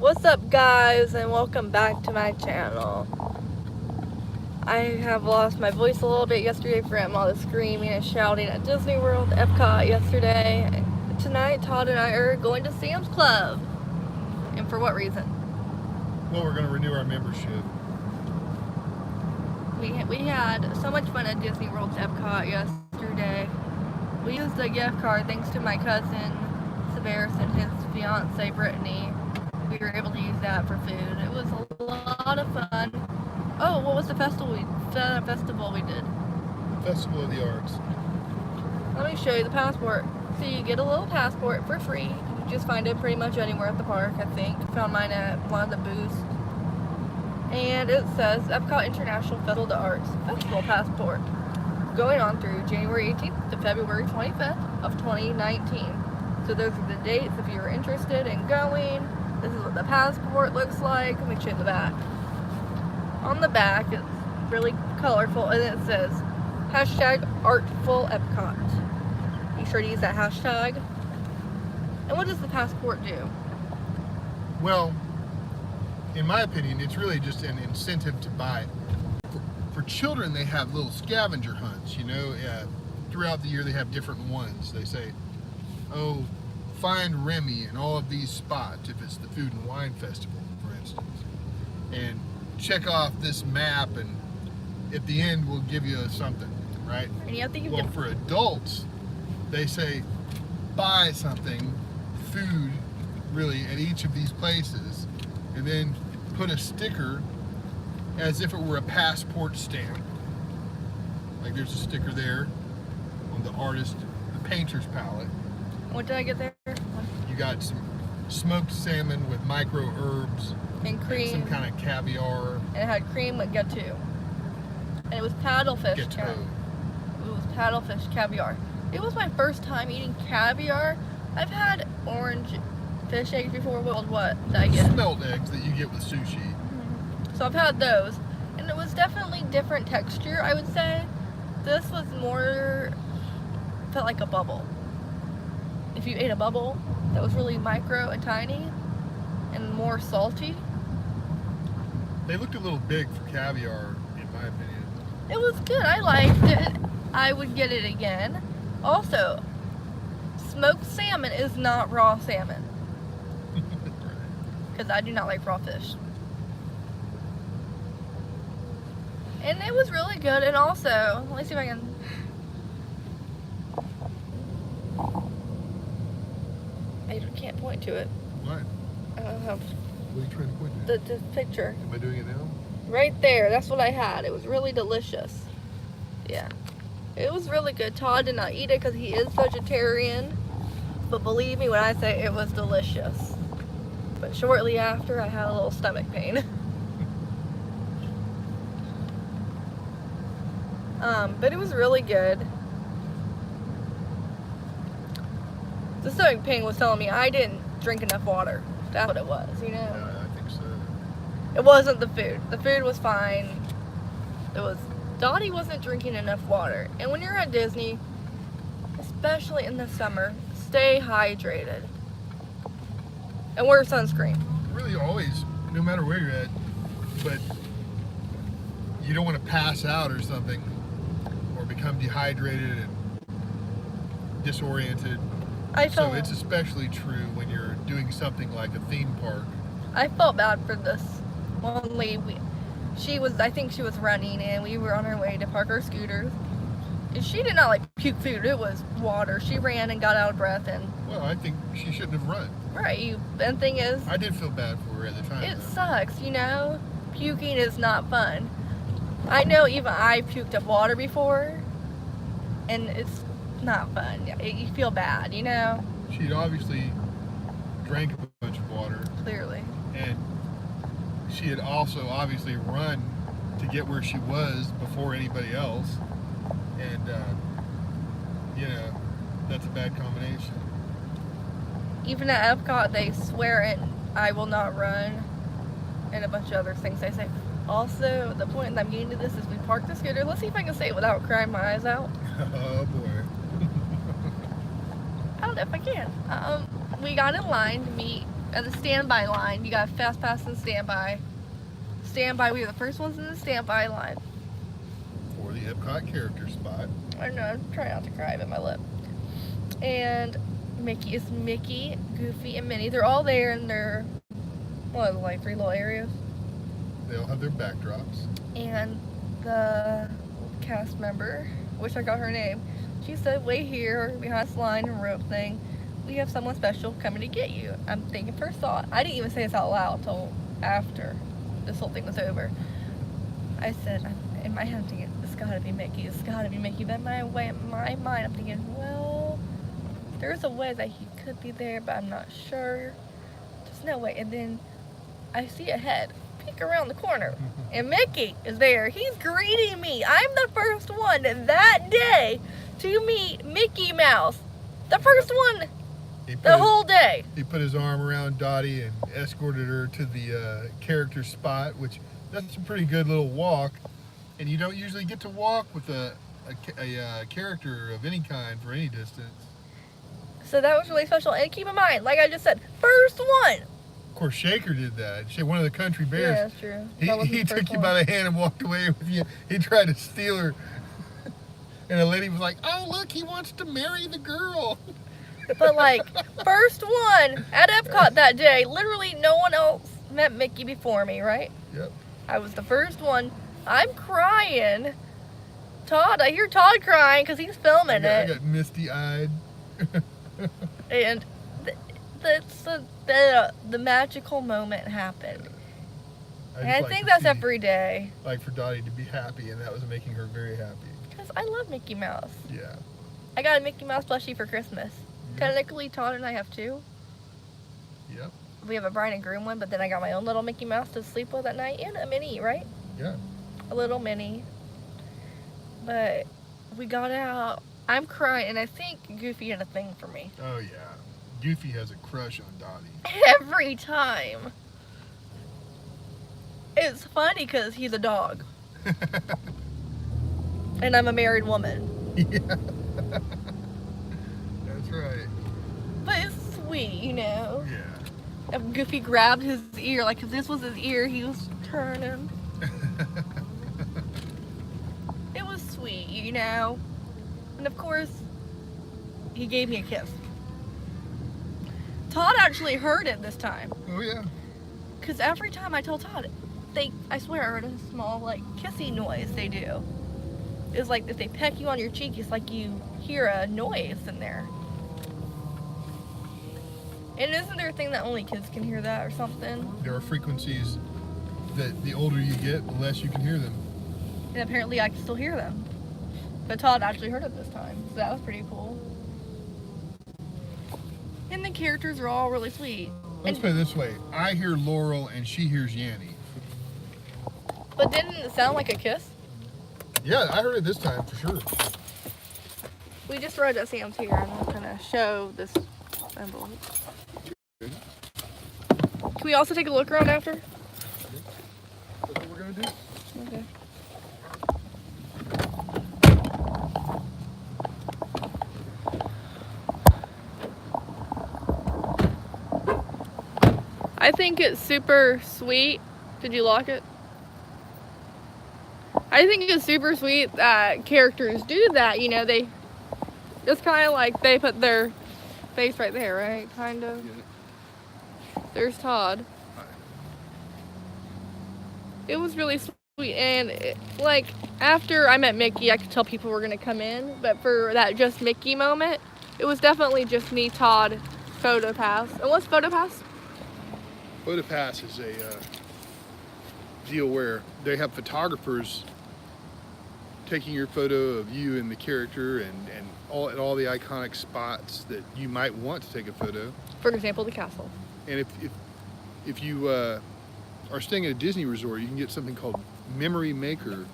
What's up, guys, and welcome back to my channel. I have lost my voice a little bit yesterday from all the screaming and shouting at Disney World, Epcot yesterday. Tonight, Todd and I are going to Sam's Club. And for what reason? Well, we're going to renew our membership. We had so much fun at Disney World's Epcot yesterday. We used a gift card thanks to my cousin, Severus, and his fiance, Brittany. We were able to use that for food. It was a lot of fun. Oh, what was the festival we did? Festival of the Arts. Let me show you the passport. So you get a little passport for free. You just find it pretty much anywhere at the park, I think. Found mine at one of the booths. And it says Epcot International Festival of the Arts Festival Passport. Going on through January 18th to February 25th of 2019. So those are the dates if you're interested in going. This is what the passport looks like. Let me show you the back. On the back, it's really colorful, and it says hashtag Artful Epcot. Be sure to use that hashtag. And what does the passport do? Well, in my opinion, it's really just an incentive to buy. For children, they have little scavenger hunts, you know. Throughout the year, they have different ones. They say, oh, find Remy in all of these spots, if it's the Food and Wine Festival, for instance. And check off this map, and at the end, we'll give you something, right? And you have to give Well, for adults, they say, buy something, food, really, at each of these places, and then put a sticker as if it were a passport stamp. Like there's a sticker there on the artist, the painter's palette. What did I get there? You got some smoked salmon with micro herbs And cream. some kind of caviar. And it had cream with gâteau. And it was paddlefish. Gâteau. It was paddlefish caviar. It was my first time eating caviar. I've had orange fish eggs before. What did I get? Smelt eggs that you get with sushi. So I've had those, and it was definitely different texture, I would say. This was more, felt like a bubble. If you ate a bubble that was really micro and tiny and more salty. They looked a little big for caviar, in my opinion. It was good. I liked it. I would get it again. Also, smoked salmon is not raw salmon. Because I do not like raw fish. And it was really good. And also, let me see if I can. I can't point to it. What? I don't have What are you trying to point to? the picture. Am I doing it now? Right there. That's what I had. It was really delicious. Yeah. It was really good. Todd did not eat it because he is vegetarian. But believe me when I say it was delicious. But shortly after, I had a little stomach pain. But it was really good. The stomach pain was telling me I didn't drink enough water. That's what it was, you know? Yeah, I think so. It wasn't the food. The food was fine. It was, Dottie wasn't drinking enough water. And when you're at Disney, especially in the summer, stay hydrated. And wear sunscreen. Really always, no matter where you're at, but you don't want to pass out or something, or become dehydrated and disoriented. So it's especially true when you're doing something like a theme park. I felt bad for this one lady. I think she was running, and we were on our way to park our scooters. And she did not like puke food. It was water. She ran and got out of breath, and Well, I think she shouldn't have run. right. And the thing is, I did feel bad for her at the time. it though. sucks, you know? Puking is not fun. I know even I puked up water before, and it's not fun. You feel bad, you know? She'd obviously drank a bunch of water, Clearly. and she had also obviously run to get where she was before anybody else. And, you know, that's a bad combination. Even at Epcot, they swear it, I will not run, and a bunch of other things they say. Also, the point that I'm getting to this is we parked the scooter. Let's see if I can say it without crying my eyes out. Oh, boy. I don't know if I can. We got in line to meet at the standby line. You got fast pass and standby. Standby, we were the first ones in the standby line. For the Epcot character spot. I know, I'm trying not to cry, but my lip. And Mickey is Mickey, Goofy, and Minnie. They're all there in their, like 3 little areas. They all have their backdrops. And the cast member, wish I got her name, she said, wait here behind this line and rope thing. We have someone special coming to get you. I'm thinking first thought. I didn't even say this out loud until after this whole thing was over. I said, in my head, I'm thinking, it's gotta be Mickey. It's gotta be Mickey. But in my mind, I'm thinking, well, there's a way that he could be there, but I'm not sure. There's no way. And then I see a head peek around the corner, and Mickey is there. He's greeting me. I'm the first one that day to meet Mickey Mouse. The first one the whole day. He put his arm around Dottie and escorted her to the character spot, which that's a pretty good little walk. And you don't usually get to walk with a character of any kind for any distance. So that was really special. And keep in mind, like I just said, first one. Of course, Shaker did that. One of the country bears. Yeah, that's true. He took you by the hand and walked away with you. He tried to steal her. And a lady was like, oh, look, he wants to marry the girl. But like, first one at Epcot that day. Literally no one else met Mickey before me, right? Yep. I was the first one. I'm crying. I hear Todd crying because he's filming I got misty-eyed. And the magical moment happened. And I think that's every day. Like for Dottie to be happy, and that was making her very happy. Because I love Mickey Mouse. Yeah. I got a Mickey Mouse plushie for Christmas. Yep. Technically, Todd and I have 2. Yep. We have a bride and groom one, but then I got my own little Mickey Mouse to sleep with at night, and a Minnie, right? Yeah. A little Minnie. But we got out. I'm crying, and I think Goofy had a thing for me. Oh, yeah. Goofy has a crush on Dottie. Every time. It's funny because he's a dog. And I'm a married woman. Yeah. That's right. But it's sweet, you know? Yeah. If Goofy grabbed his ear, like if this was his ear, he was turning. It was sweet, you know? And of course, he gave me a kiss. Todd actually heard it this time. Oh, yeah. Because every time I told Todd, I swear I heard a small, like, kissing noise they do. It's like if they peck you on your cheek, it's like you hear a noise in there. And isn't there a thing that only kids can hear that or something? There are frequencies that the older you get, the less you can hear them. And apparently I can still hear them. But Todd actually heard it this time, so that was pretty cool. And the characters are all really sweet. Let's put it this way. I hear Laurel and she hears Yanny. But didn't it sound like a kiss? Yeah, I heard it this time for sure. We just rode at Sam's here, and I'm going to show this envelope. Can we also take a look around after? That's what we're going to do. Okay. I think it's super sweet. Did you lock it? I think it's super sweet that characters do that, you know, it's kind of like they put their face right there, right? Kind of. There's Todd. Hi. It was really sweet, and like after I met Mickey, I could tell people were gonna come in, but for that just Mickey moment, it was definitely just me, Todd, Photo Pass. And what's Photo Pass? Photo Pass is a deal where they have photographers taking your photo of you and the character and all the iconic spots that you might want to take a photo. For example, the castle. And if you are staying at a Disney resort, you can get something called Memory Maker,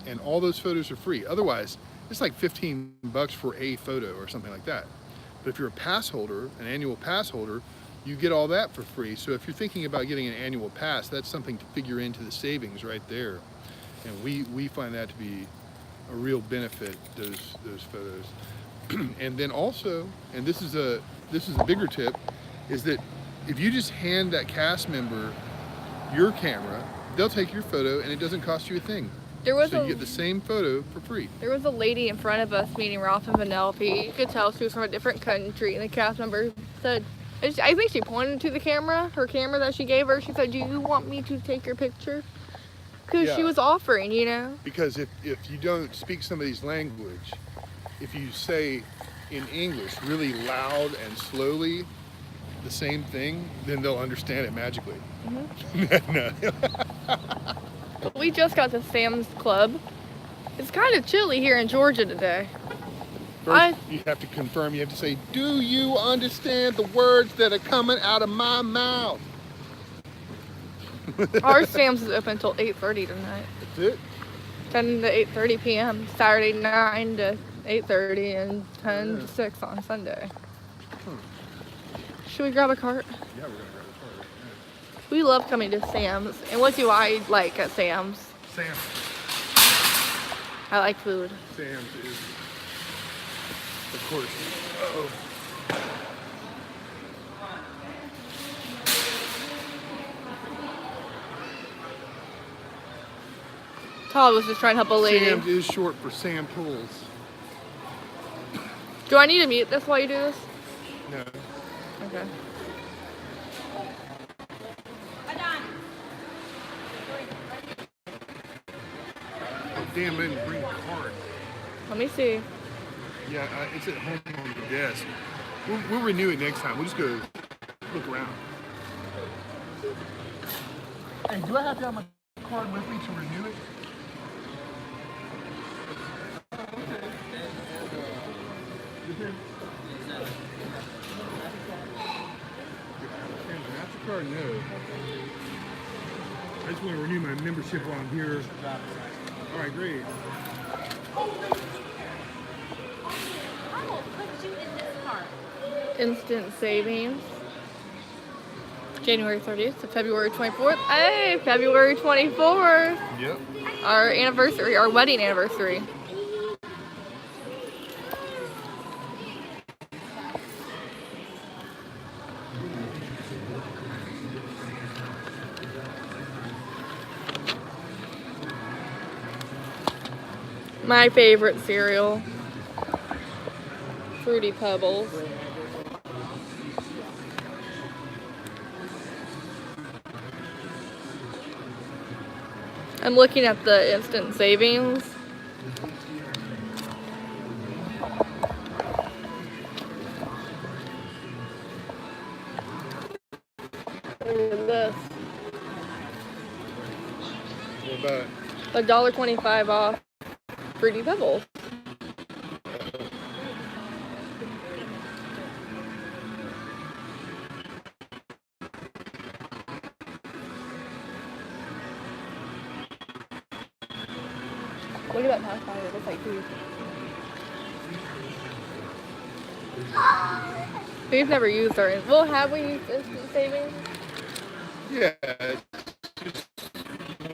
and all those photos are free. Otherwise, it's like $15 for a photo or something like that. But if you're a pass holder, an annual pass holder, you get all that for free. So if you're thinking about getting an annual pass, that's something to figure into the savings right there. And we find that to be a real benefit, those photos. And then also, and this is a bigger tip, is that if you just hand that cast member your camera, they'll take your photo and it doesn't cost you a thing. There was So you get the same photo for free. There was a lady in front of us meeting Ralph and Vanellope. You could tell she was from a different country, and the cast member said, I think she pointed to the camera, her camera that she gave her. She said, "Do you want me to take your picture?" Because she was offering, you know. Because if you don't speak somebody's language, if you say in English really loud and slowly the same thing, then they'll understand it magically. No. We just got to Sam's Club. It's kind of chilly here in Georgia today. First, you have to confirm. You have to say, "Do you understand the words that are coming out of my mouth?" Our Sam's is open until 8:30 tonight. That's it? 10 to 8:30 p.m. Saturday 9 to 8:30 and 10 to 6 on Sunday. Should we grab a cart? Yeah, we're gonna grab a cart. We love coming to Sam's. And what do I like at Sam's? Sam's. I like food. Sam's is, of course. Uh-oh. Todd was just trying to help a lady. Sam's is short for Sam Pulls. Do I need to mute this while you do this? No. Okay. Damn, I didn't bring a card. Let me see. Yeah, it's at home on the desk. We'll renew it next time. We'll just go look around. Hey, do I have to have my card with me to renew it? MasterCard, no. I just want to renew my membership while I'm here. All right, great. I will put you in this cart. Instant savings. January 30th to February 24th. Hey, February 24th. Yep. Our anniversary, our wedding anniversary. My favorite cereal. Fruity Pebbles. I'm looking at the instant savings. Look at this. What about $1.25 off Fruity Pebbles. Look at that pacifier. It looks like food. We've never used our. Well, have we used instant savings? Yeah, just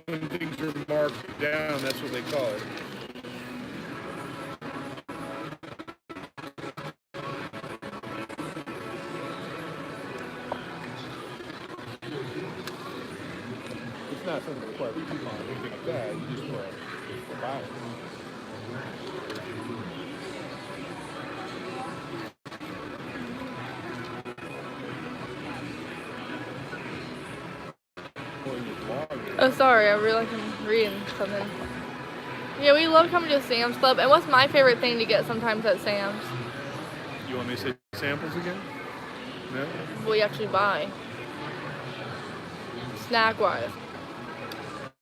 when things are marked down, that's what they call it. It's not something that requires a coupon or anything like that. You just buy it. Oh, sorry. I realized I'm reading something. Yeah, we love coming to Sam's Club. And what's my favorite thing to get sometimes at Sam's? You want me to say samples again? No? We actually buy. Snack-wise.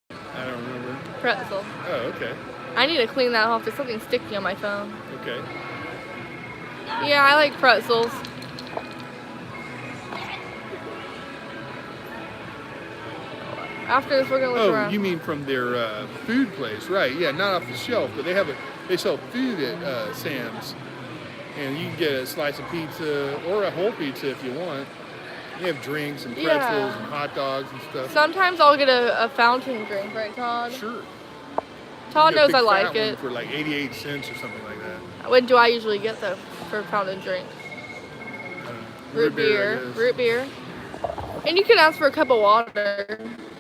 I don't remember. Pretzel. Oh, okay. I need to clean that off. There's something sticky on my phone. Okay. Yeah, I like pretzels. After this, we're gonna look Oh, around. you mean from their food place, right? Yeah, not off the shelf, but they sell food at Sam's, and you can get a slice of pizza or a whole pizza if you want. They have drinks and pretzels Yeah. and hot dogs and stuff. Sometimes I'll get a fountain drink, right, Todd? Sure. Todd You get a knows I big like fat it. one for like 88 cents or something like that. What do I usually get though for fountain drinks? Root beer. I guess. Root beer. And you can ask for a cup of water.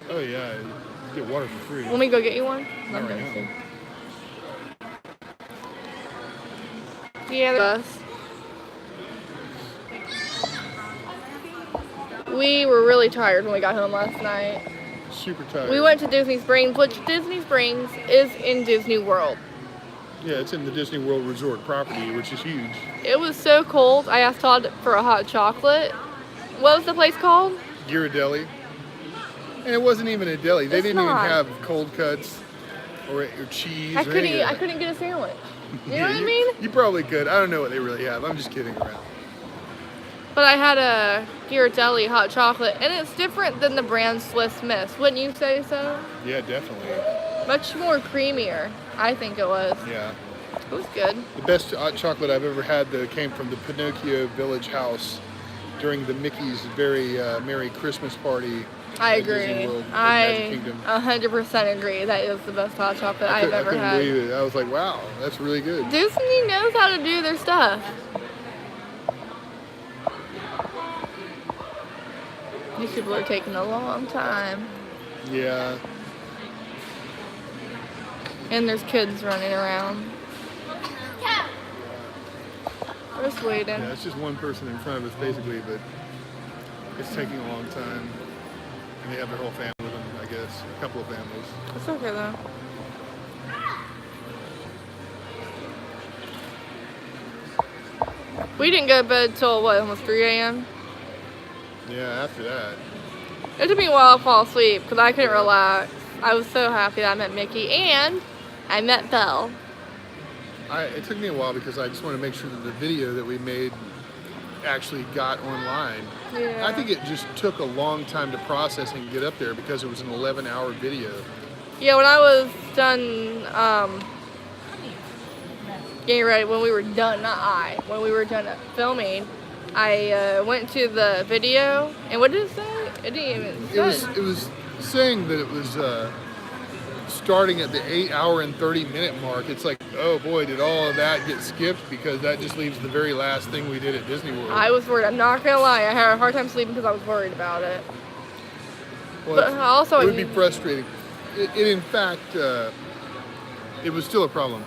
Oh yeah, you get water for free. Let me go get you one. Not right now. Yeah, the bus. We were really tired when we got home last night. Super tired. We went to Disney Springs, which Disney Springs is in Disney World. Yeah, it's in the Disney World Resort property, which is huge. It was so cold. I asked Todd for a hot chocolate. What was the place called? Ghirardelli. And it wasn't even a deli. They It's didn't not. even have cold cuts or cheese. I or any of that. couldn't get a sandwich. You know Yeah, what I mean? You probably could. I don't know what they really have. I'm just kidding around. But I had a Ghirardelli hot chocolate, and it's different than the brand Swiss Miss. Wouldn't you say so? Yeah, definitely. Much more creamier, I think it was. Yeah. It was good. The best hot chocolate I've ever had, though, came from the Pinocchio Village House during the Mickey's Very Merry Christmas Party. I at Disney agree. World, at I Magic Kingdom. 100% agree. That is the best hot chocolate I've ever couldn't had. believe it. I was like, wow, that's really good. Disney knows how to do their stuff. These people are taking a long time. Yeah. And there's kids running around. We're just waiting. Yeah, it's just one person in front of us, basically, but it's taking a long time. And they have their whole family with them, I guess. A couple of families. It's okay though. We didn't go to bed till what, almost 3 a.m.? Yeah, after that. It took me a while to fall asleep because I couldn't relax. I was so happy that I met Mickey and I met Belle. It took me a while because I just want to make sure that the video that we made actually got online. Yeah. I think it just took a long time to process and get up there because it was an 11-hour video. Yeah, when I was done getting ready, when we were done filming, I went to the video, and what did it say? It didn't even say. It was saying that it was starting at the 8-hour and 30-minute mark. It's like, oh boy, did all of that get skipped, because that just leaves the very last thing we did at Disney World. I was worried. I'm not gonna lie. I had a hard time sleeping because I was worried about it. Well, But also, it would be frustrating. In fact, it was still a problem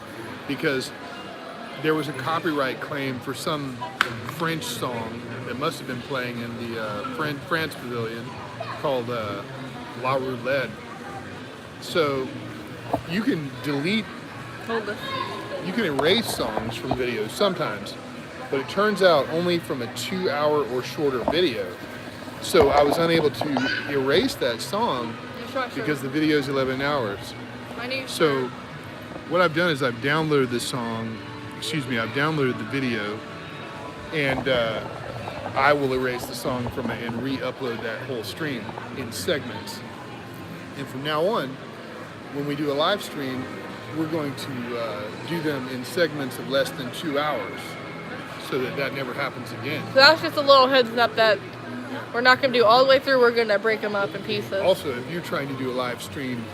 because there was a copyright claim for some French song that must have been playing in the France Pavilion called La Roulette. So you can delete, Hold this. you can erase songs from videos sometimes, but it turns out only from a 2-hour or shorter video. So I was unable to erase that song because the video is 11 hours. So what I've done is I've downloaded the song, I've downloaded the video, and I will erase the song from it and re-upload that whole stream in segments. And from now on, when we do a live stream, we're going to do them in segments of less than 2 hours so that never happens again. So that's just a little heads up that we're not going to do all the way through. We're going to break them up in pieces. Also, if you're trying to do a live stream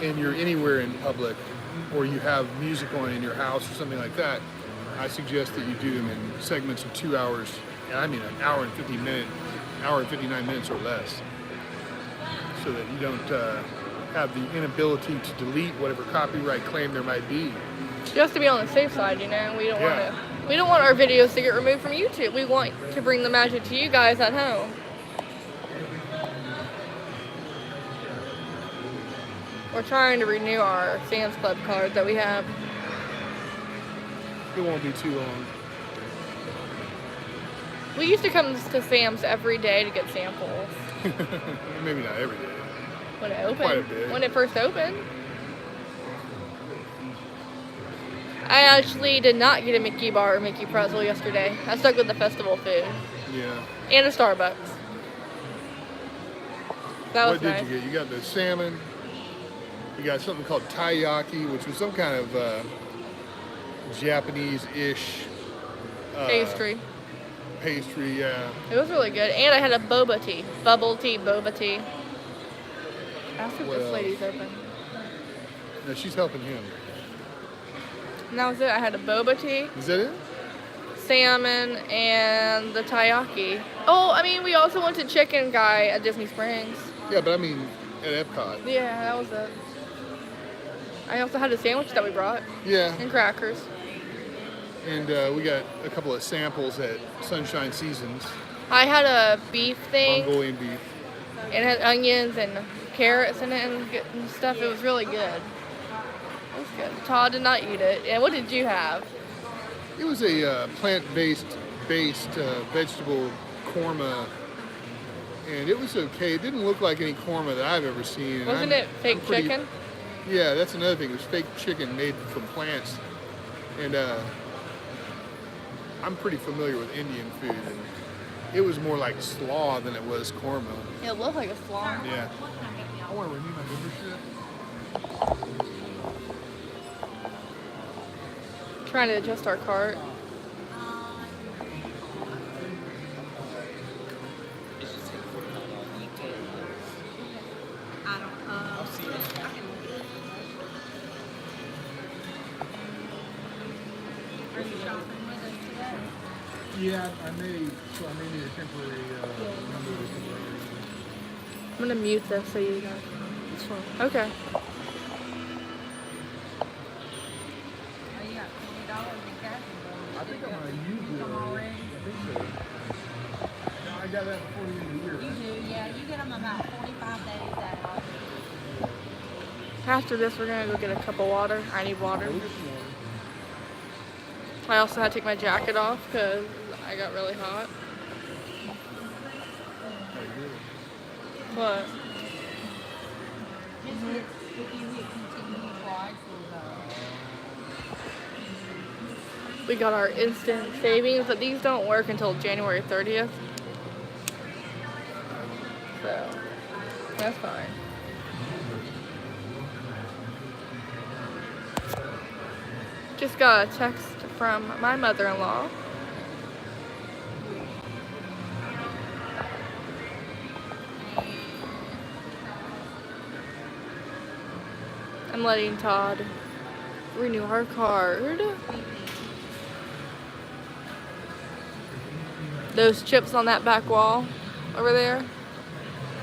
and you're anywhere in public, or you have music on in your house or something like that, I suggest that you do them in segments of 2 hours. I mean an hour and 59 minutes or less, so that you don't have the inability to delete whatever copyright claim there might be. Just to be on the safe side, you know. We don't want our videos to get removed from YouTube. We want to bring the magic to you guys at home. We're trying to renew our Sam's Club card that we have. It won't be too long. We used to come to Sam's every day to get samples Maybe not every day. when it opened. Quite a bit. When it first opened. I actually did not get a Mickey bar or Mickey pretzel yesterday. I stuck with the festival food Yeah. and a Starbucks. That was What did nice. you get? You got the salmon. You got something called taiyaki, which was some kind of Japanese-ish Pastry. Yeah. It was really good. And I had a boba tea. Bubble tea, boba tea. Ask if What this else? lady's open. No, she's helping him. And that was it. I had a boba tea, Is that it? salmon and the taiyaki. Oh, I mean, we also went to Chicken Guy at Disney Springs. Yeah, but I mean at Epcot. Yeah, that was it. I also had a sandwich that we brought Yeah, and crackers. and we got a couple of samples at Sunshine Seasons, I had a beef thing. Mongolian beef. It had onions and carrots in it and stuff. It was really good. It was good. Todd did not eat it. And what did you have? It was a plant-based vegetable korma, and it was okay. It didn't look like any korma that I've ever seen. and Wasn't I'm- it fake I'm pretty- chicken? Yeah, that's another thing. It was fake chicken made from plants, and I'm pretty familiar with Indian food, and it was more like slaw than it was korma. It looked like a slaw. Yeah. I want to renew my membership. Trying to adjust our cart. Are you shopping with us today? Yeah, I may need a temporary number. I'm gonna mute this so you guys. It's fine. Okay. Oh, you got $20 in cash. I think I'm gonna use it. Come already? I think so. No, I got that before the end of the year. You do, yeah. You get them about 45 days out. After this, we're gonna go get a cup of water. I need water. We'll get some water. I also had to take my jacket off because I got really hot. But Just hit, if you hit continue twice, we got our instant savings, but these don't work until January 30th. So that's fine. Just got a text from my mother-in-law. I'm letting Todd renew our card. Those chips on that back wall over there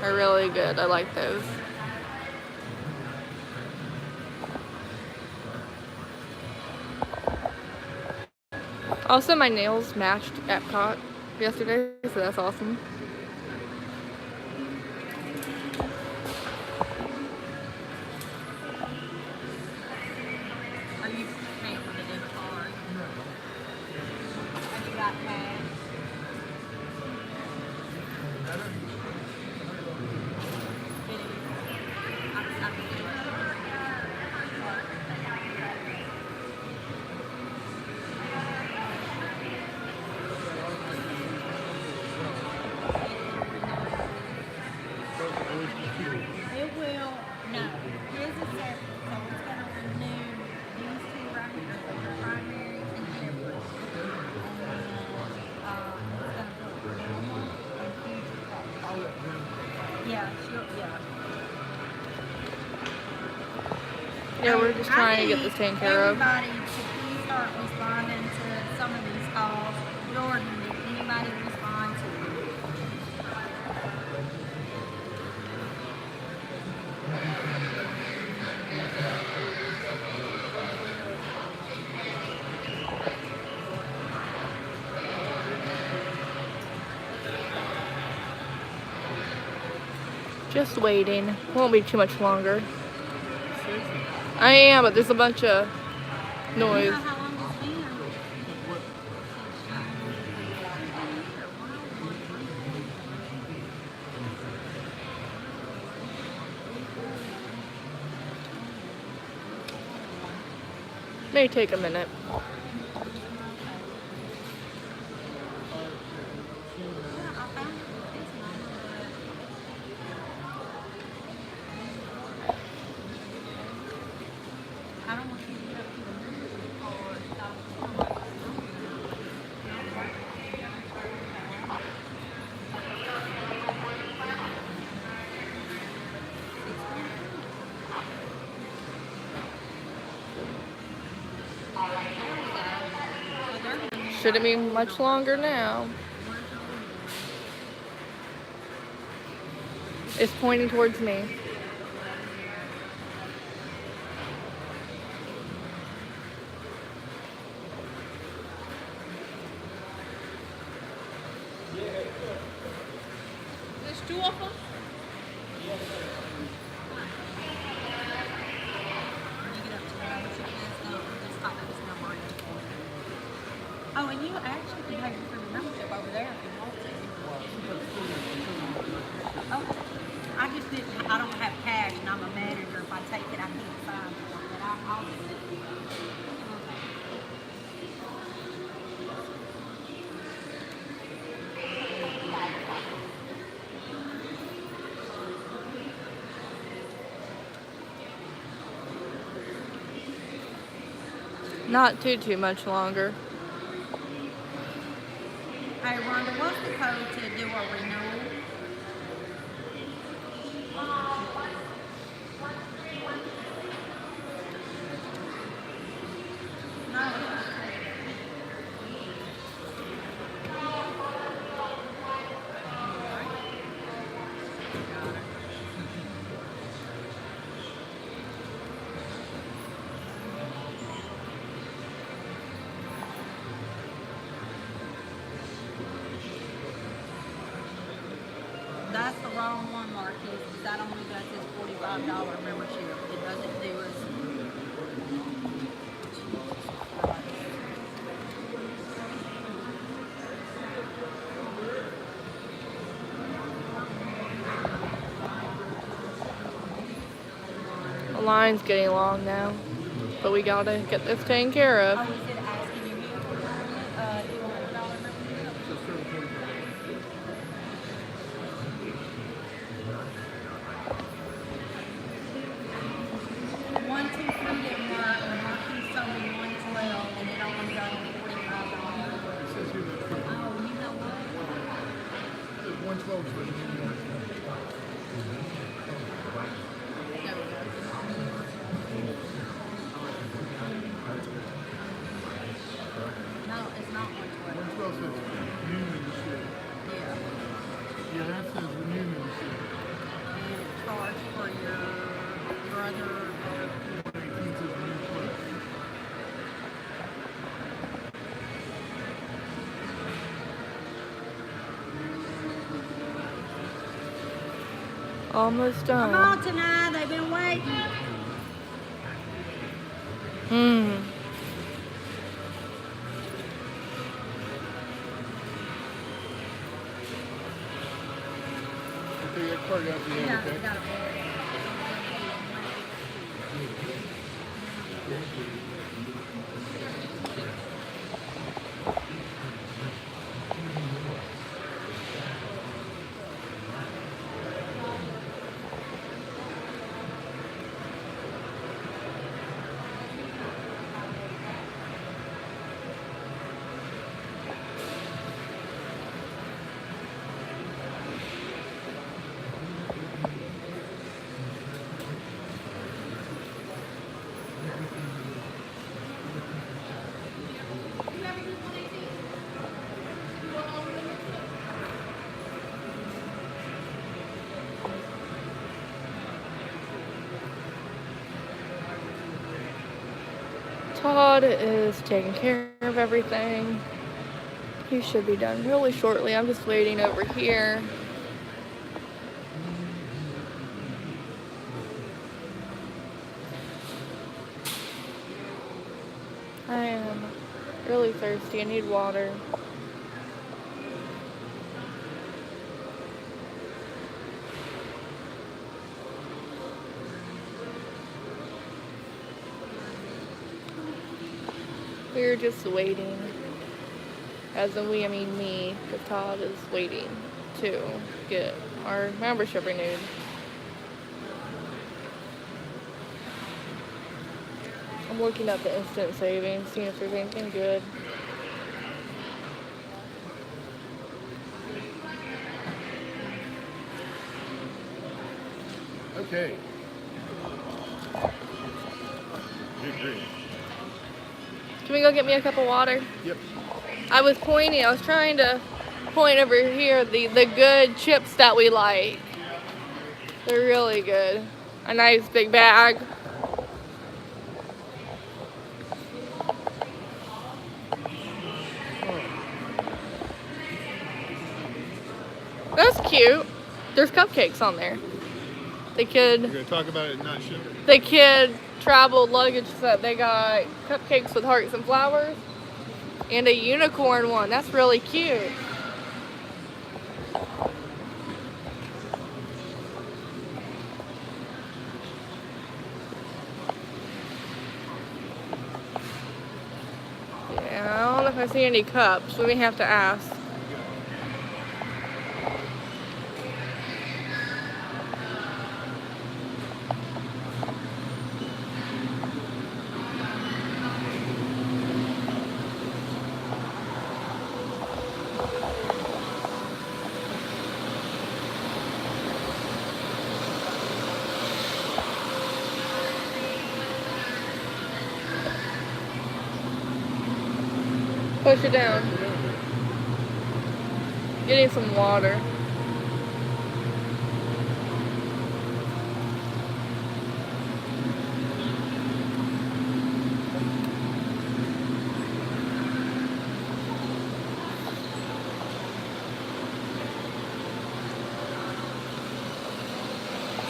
are really good. I like those. Also, my nails matched Epcot yesterday, so that's awesome. are you paying for the new card? Have you got cash? It is. I can do it. It will, no, his is separate, so it's gonna renew these two right here, so your primary and Edward. And, it's gonna put normal and future coverage. Yeah, sure, yeah. Yeah, we're just trying to get this taken care of. Everybody to please start responding to some of these calls. Jordan, did anybody respond to you? Just waiting. Won't be too much longer. I am, but there's a bunch of You know noise. how long it's been? May take a minute. Yeah, I found this number, but I don't want you to get up to the middle or stop. shouldn't be much longer now. It's pointing towards me. There's two of them? Oh, and you actually can pay for the membership over there if you want to. Oh, I just didn't, I don't have cash and I'm a manager. If I take it, I can't sign for it, but I'll do it. Not too much longer. Hey, Rhonda, what's the code to do a renewal? No. That's the wrong one, Marcus, because that only does his $45 membership. It doesn't do his. The line's getting long now, but we gotta get this taken care Oh, of. is it asking you here for $200 membership? One, 2, 3 didn't work, and Marquis told me 112, and it only got $45. Oh, you know what? 112 is what There we go. No, it's not 112. 112 says new membership. Yeah. Yeah, that says new membership. And it's charged for your brother. 118 says new plus. Almost Come done. on tonight, they've been waiting. Okay, that card out the end, Yeah, okay? got it. Todd is taking care of everything. He should be done really shortly. I'm just waiting over here. I am really thirsty. I need water. We're just waiting. As in we, I mean me, because Todd is waiting to get our membership renewed. I'm looking at the instant savings, seeing if there's anything good. Okay. Good grief. Can we go get me a cup of water? Yep. I was trying to point over here the good chips that we like. They're really good. A nice big bag. That's cute. There's cupcakes on there. The We're kid, gonna talk about it, not sugar. the kid traveled luggage set. They got cupcakes with hearts and flowers and a unicorn one. That's really cute. Yeah, I don't know if I see any cups. We may have to ask. Push it down. Getting some water.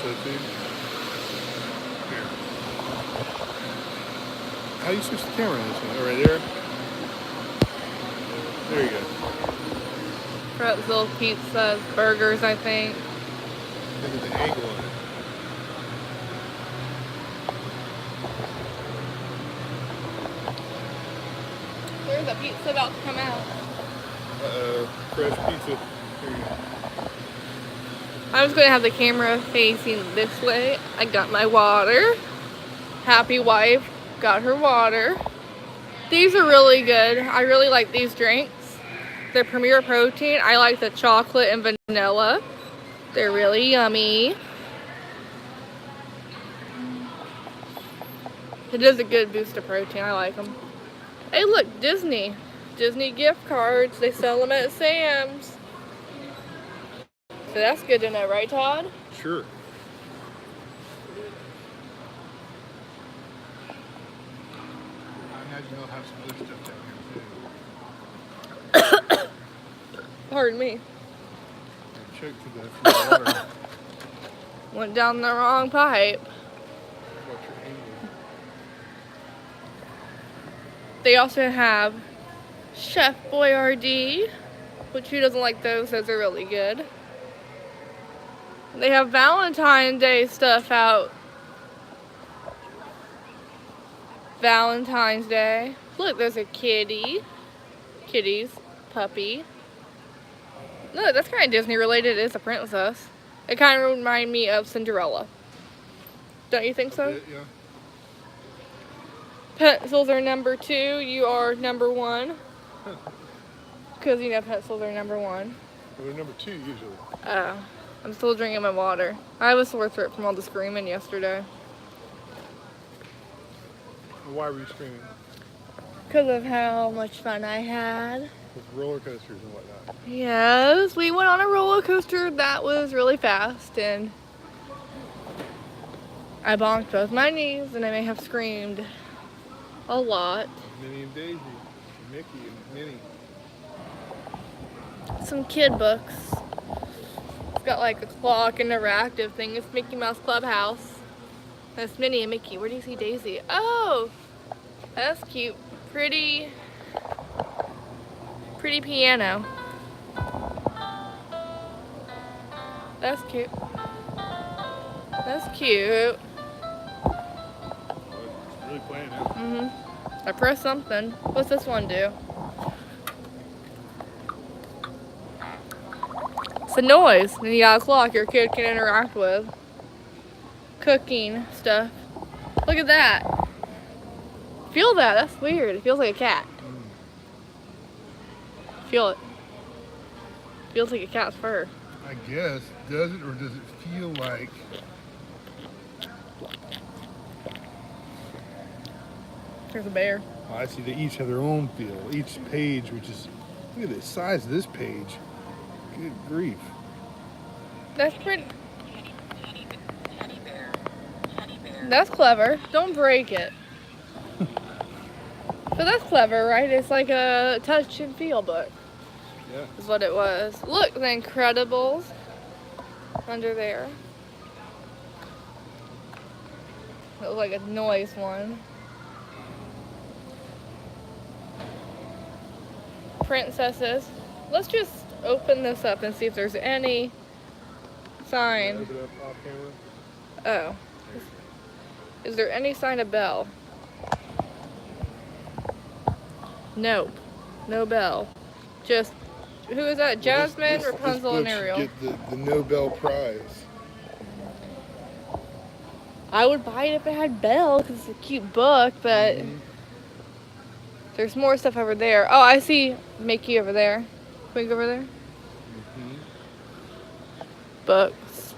So food. Here. How do you switch the camera on this one? Oh, right there. There you go. Pretzel, pizzas, burgers, I think. Look at the angle on it. There's a pizza about to come out. Uh-oh. Fresh pizza. Here you go. I was going to have the camera facing this way. I got my water. Happy wife got her water. These are really good. I really like these drinks. They're Premier Protein. I like the chocolate and vanilla. They're really yummy. It is a good boost of protein. I like them. Hey, look, Disney. Disney gift cards. They sell them at Sam's. So that's good to know, right, Todd? Sure. I imagine they'll have some other stuff down here too. Pardon me. Choke to death from the water. Went down the wrong pipe. Watch your angle. They also have Chef Boyardee, which who doesn't like those? Those are really good. They have Valentine's Day stuff out. Valentine's Day. Look, there's a kitty. Kitties. Puppy. Look, that's kind of Disney related. It's a princess. It kind of reminded me of Cinderella. Don't you think so? Yeah. Pencils are number 2. You are number 1. Because you know pencils are number 1. We're number 2 usually. Oh. I'm still drinking my water. I have a sore throat from all the screaming yesterday. Why were you screaming? Because of how much fun I had. With roller coasters and whatnot. Yes, we went on a roller coaster that was really fast and I bonked both my knees and I may have screamed a lot. Minnie and Daisy, Mickey and Minnie. Some kid books. It's got like a clock, interactive thing. It's Mickey Mouse Clubhouse. That's Minnie and Mickey. Where do you see Daisy? Oh, that's cute. Pretty piano. That's cute. That's cute. It's really playing now. I pressed something. What's this one do? It's a noise. And you got a clock your kid can interact with. Cooking stuff. Look at that. Feel that. That's weird. It feels like a cat. Feel it. Feels like a cat's fur. I guess. Does it, or does it feel like... There's a bear. Oh, I see. They each have their own feel. Each page, which is, look at the size of this page. Good grief. That's pretty. That's clever. Don't break it. But that's clever, right? It's like a touch and feel book. Yeah. Is what it was. Look, The Incredibles under there. It was like a noise one. Princesses. Let's just open this up and see if there's any sign. Open it up off camera. Oh. Is there any sign of Belle? Nope. No Belle. Just, who is that? Jasmine, Rapunzel, and Ariel. Get the Nobel Prize. I would buy it if it had Belle because it's a cute book, but there's more stuff over there. Oh, I see Mickey over there. Can we go over there? Books.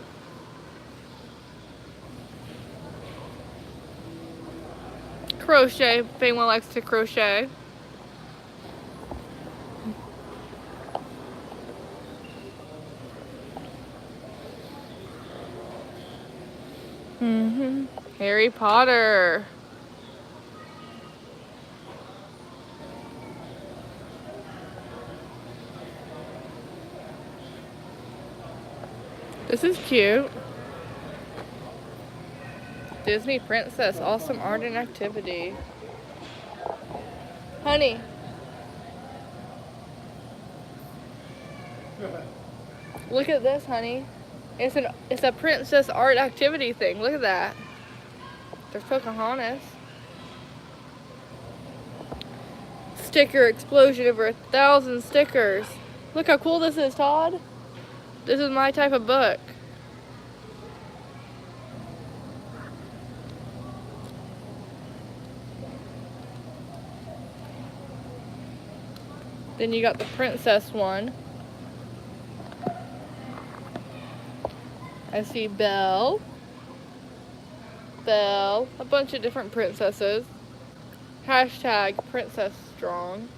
Crochet, if anyone likes to crochet. Harry Potter. This is cute. Disney Princess, awesome art and activity. Honey. Look at this, honey. It's a princess art activity thing. Look at that. There's Pocahontas. Sticker explosion, over 1,000 stickers. Look how cool this is, Todd. This is my type of book. Then you got the princess one. I see Belle. A bunch of different princesses. Hashtag Princess Strong.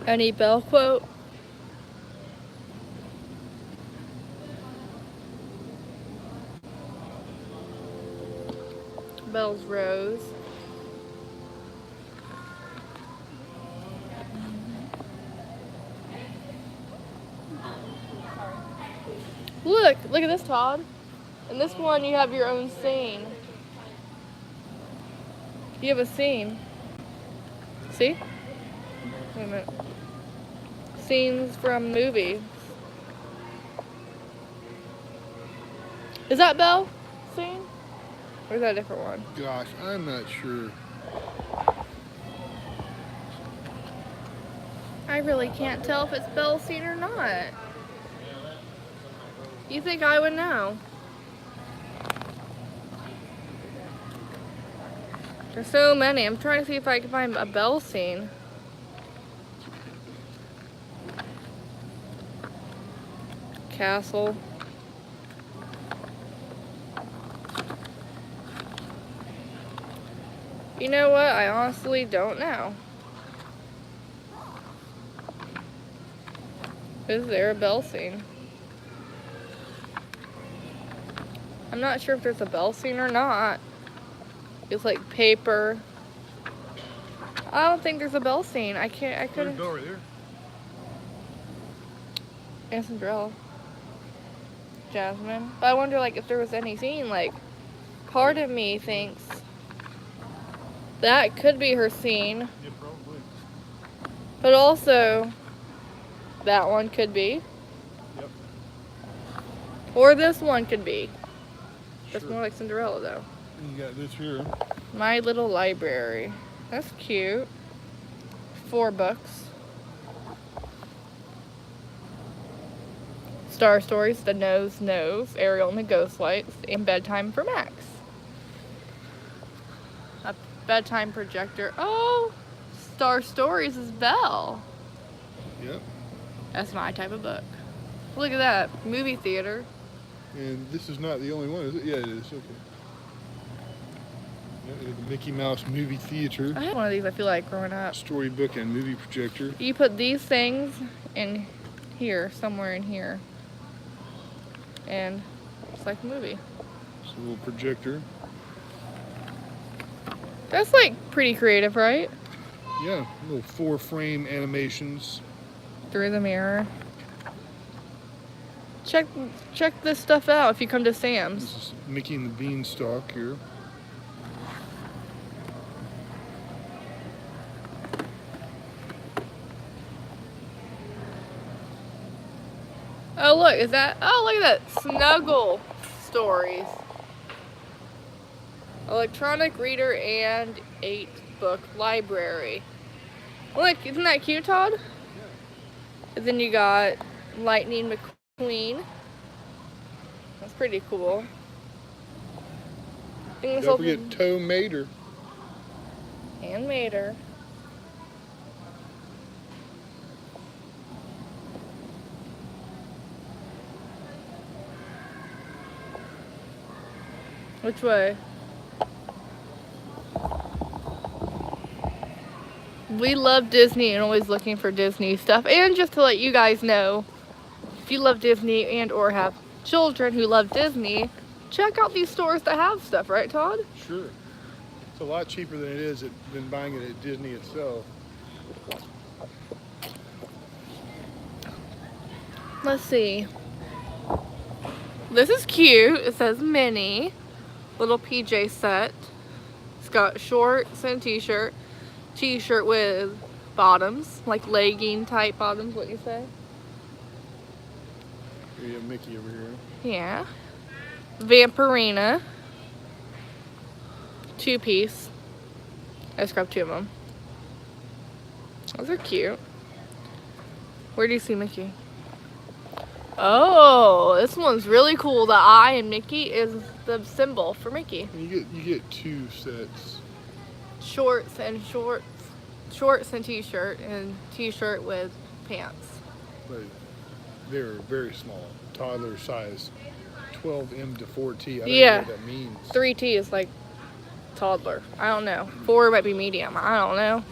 Any Belle quote? Belle's Rose. Look at this, Todd. In this one, you have your own scene. You have a scene. See? Wait a minute. Scenes from movies. Is that Belle scene? Or is that a different one? Gosh, I'm not sure. I really can't tell if it's Belle's scene or not. You think I would know? There's so many. I'm trying to see if I can find a Belle scene. Castle. You know what? I honestly don't know. Is there a Belle scene? I'm not sure if there's a Belle scene or not. It's like paper. I don't think there's a Belle scene. I couldn't. There's Belle right there. And Cinderella. Jasmine. But I wonder, like, if there was any scene, like, part of me thinks that could be her scene. Yeah, probably. But also, that one could be. Yep. Or this one could be. That's Sure. more like Cinderella, though. You got this here. My Little Library. That's cute. 4 books. Star Stories, The Nose Knows, Ariel and the Ghost Lights, and Bedtime for Max. A bedtime projector. Oh, Star Stories is Belle. Yep. That's my type of book. Look at that. Movie theater. And this is not the only one, is it? Yeah, it is. Okay. Yeah, the Mickey Mouse Movie Theater, I had one of these, I feel like, growing up. storybook and movie projector. You put these things in here, somewhere in here. And it's like a movie. It's a little projector. That's like pretty creative, right? Yeah, little 4-frame animations. Through the mirror. Check this stuff out if you come to Sam's. This is Mickey and the Beanstalk here. Oh look, is that? Oh look at that, Snuggle Stories. Electronic reader and 8-book library. Look, isn't that cute, Todd? Yeah. And then you got Lightning McQueen. That's pretty cool. I think this Don't whole forget Tow Mater. and Mater. Which way? We love Disney and always looking for Disney stuff. And just to let you guys know, if you love Disney and or have children who love Disney, check out these stores that have stuff, right, Todd? Sure. It's a lot cheaper than it is than buying it at Disney itself. Let's see. This is cute. It says mini. Little PJ set. It's got shorts and t-shirt. T-shirt with bottoms, like legging type bottoms, what you say? Here you have Mickey over here. Yeah. Vampirina. 2-piece. I just grabbed 2 of them. Those are cute. Where do you see Mickey? Oh, this one's really cool. The eye in Mickey is the symbol for Mickey. And you get 2 sets. Shorts and t-shirt and t-shirt with pants. But they're very small. Toddler size. 12M to 4T. I don't know what that means. 3T is like toddler. I don't know. 4 might be medium. I don't know.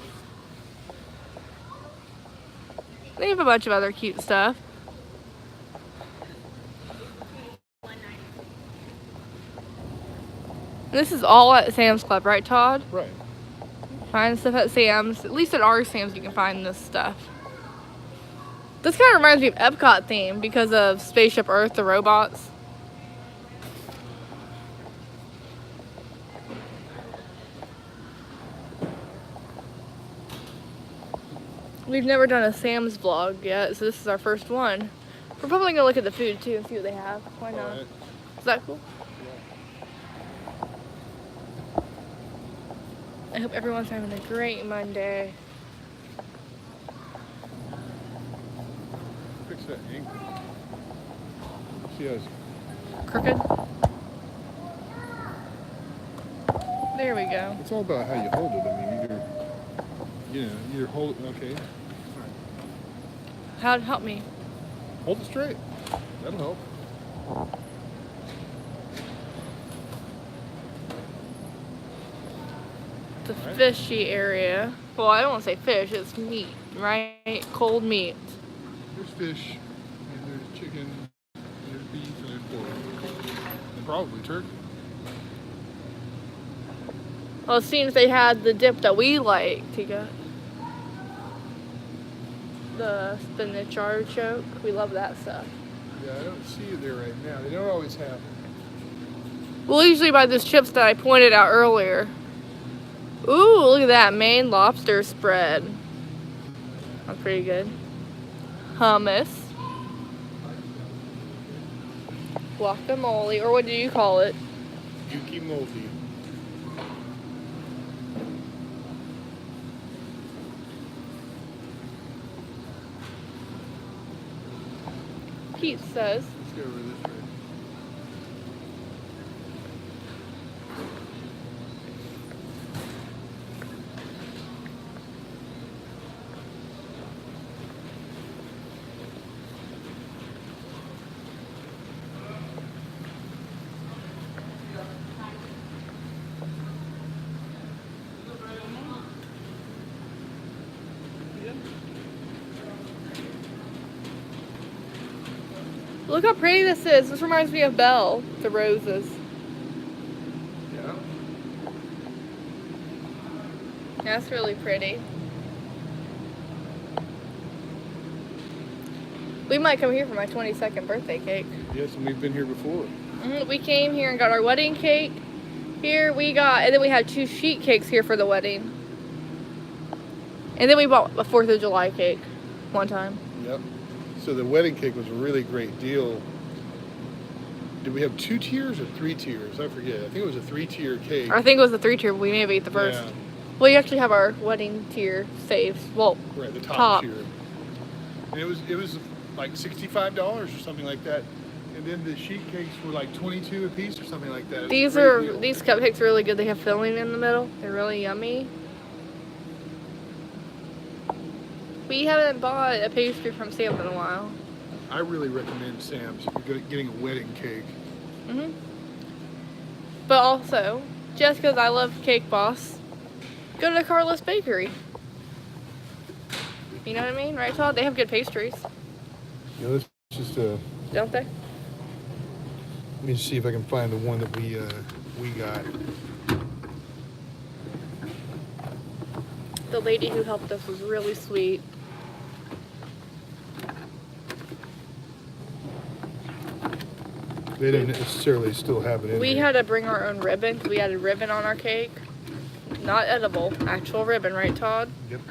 They have a bunch of other cute stuff. This is all at Sam's Club, right, Todd? Right. Find stuff at Sam's. At least at our Sam's you can find this stuff. This kind of reminds me of Epcot theme because of Spaceship Earth, the robots. We've never done a Sam's vlog yet, so this is our first one. We're probably gonna look at the food too and see what they have. Why not? Alright. Is that cool? I hope everyone's having a great Monday. Fix that ankle. See how it's Crooked? There we go. It's all about how you hold it. I mean, either hold it. Okay. How'd it help me? Hold it straight. That'll help. The fishy area. Well, I don't want to say fish, it's meat, right? Cold meat. There's fish, and there's chicken, and there's beef, and there's pork. And probably turkey. Well, it seems they had the dip that we like to get. The spinach artichoke. We love that stuff. Yeah, I don't see it there right now. They don't always have it. We'll usually buy those chips that I pointed out earlier. Ooh, look at that. Maine lobster spread. That's pretty good. Hummus. Guacamole, or what do you call it? Yuki moldy. Pete says. Let's go over this way. Look how pretty this is. This reminds me of Belle, the roses. Yeah. That's really pretty. We might come here for my 22nd birthday cake. Yes, and we've been here before. We came here and got our wedding cake. Here we got, and then we had 2 sheet cakes here for the wedding. And then we bought a 4th of July cake one time. Yep. So the wedding cake was a really great deal. Did we have 2 tiers or 3 tiers? I forget. I think it was a 3-tier cake. I think it was the 3-tier, but we may have ate the first. Yeah. Well, you actually have our wedding tier saved. Well, Right, the top top. tier. And it was like $65 or something like that. And then the sheet cakes were like 22 a piece or something like that. It was a these great deal. these cupcakes are really good. They have filling in the middle. They're really yummy. We haven't bought a pastry from Sam's in a while. I really recommend Sam's if you're getting a wedding cake. But also, just because I love Cake Boss, go to Carlos Bakery. You know what I mean? Right, Todd? They have good pastries, You know, let's just don't they? let me see if I can find the one that we got. The lady who helped us was really sweet. They didn't necessarily still have it in We there. had to bring our own ribbon. We added ribbon on our cake. Not edible, actual ribbon, right, Todd? Yep.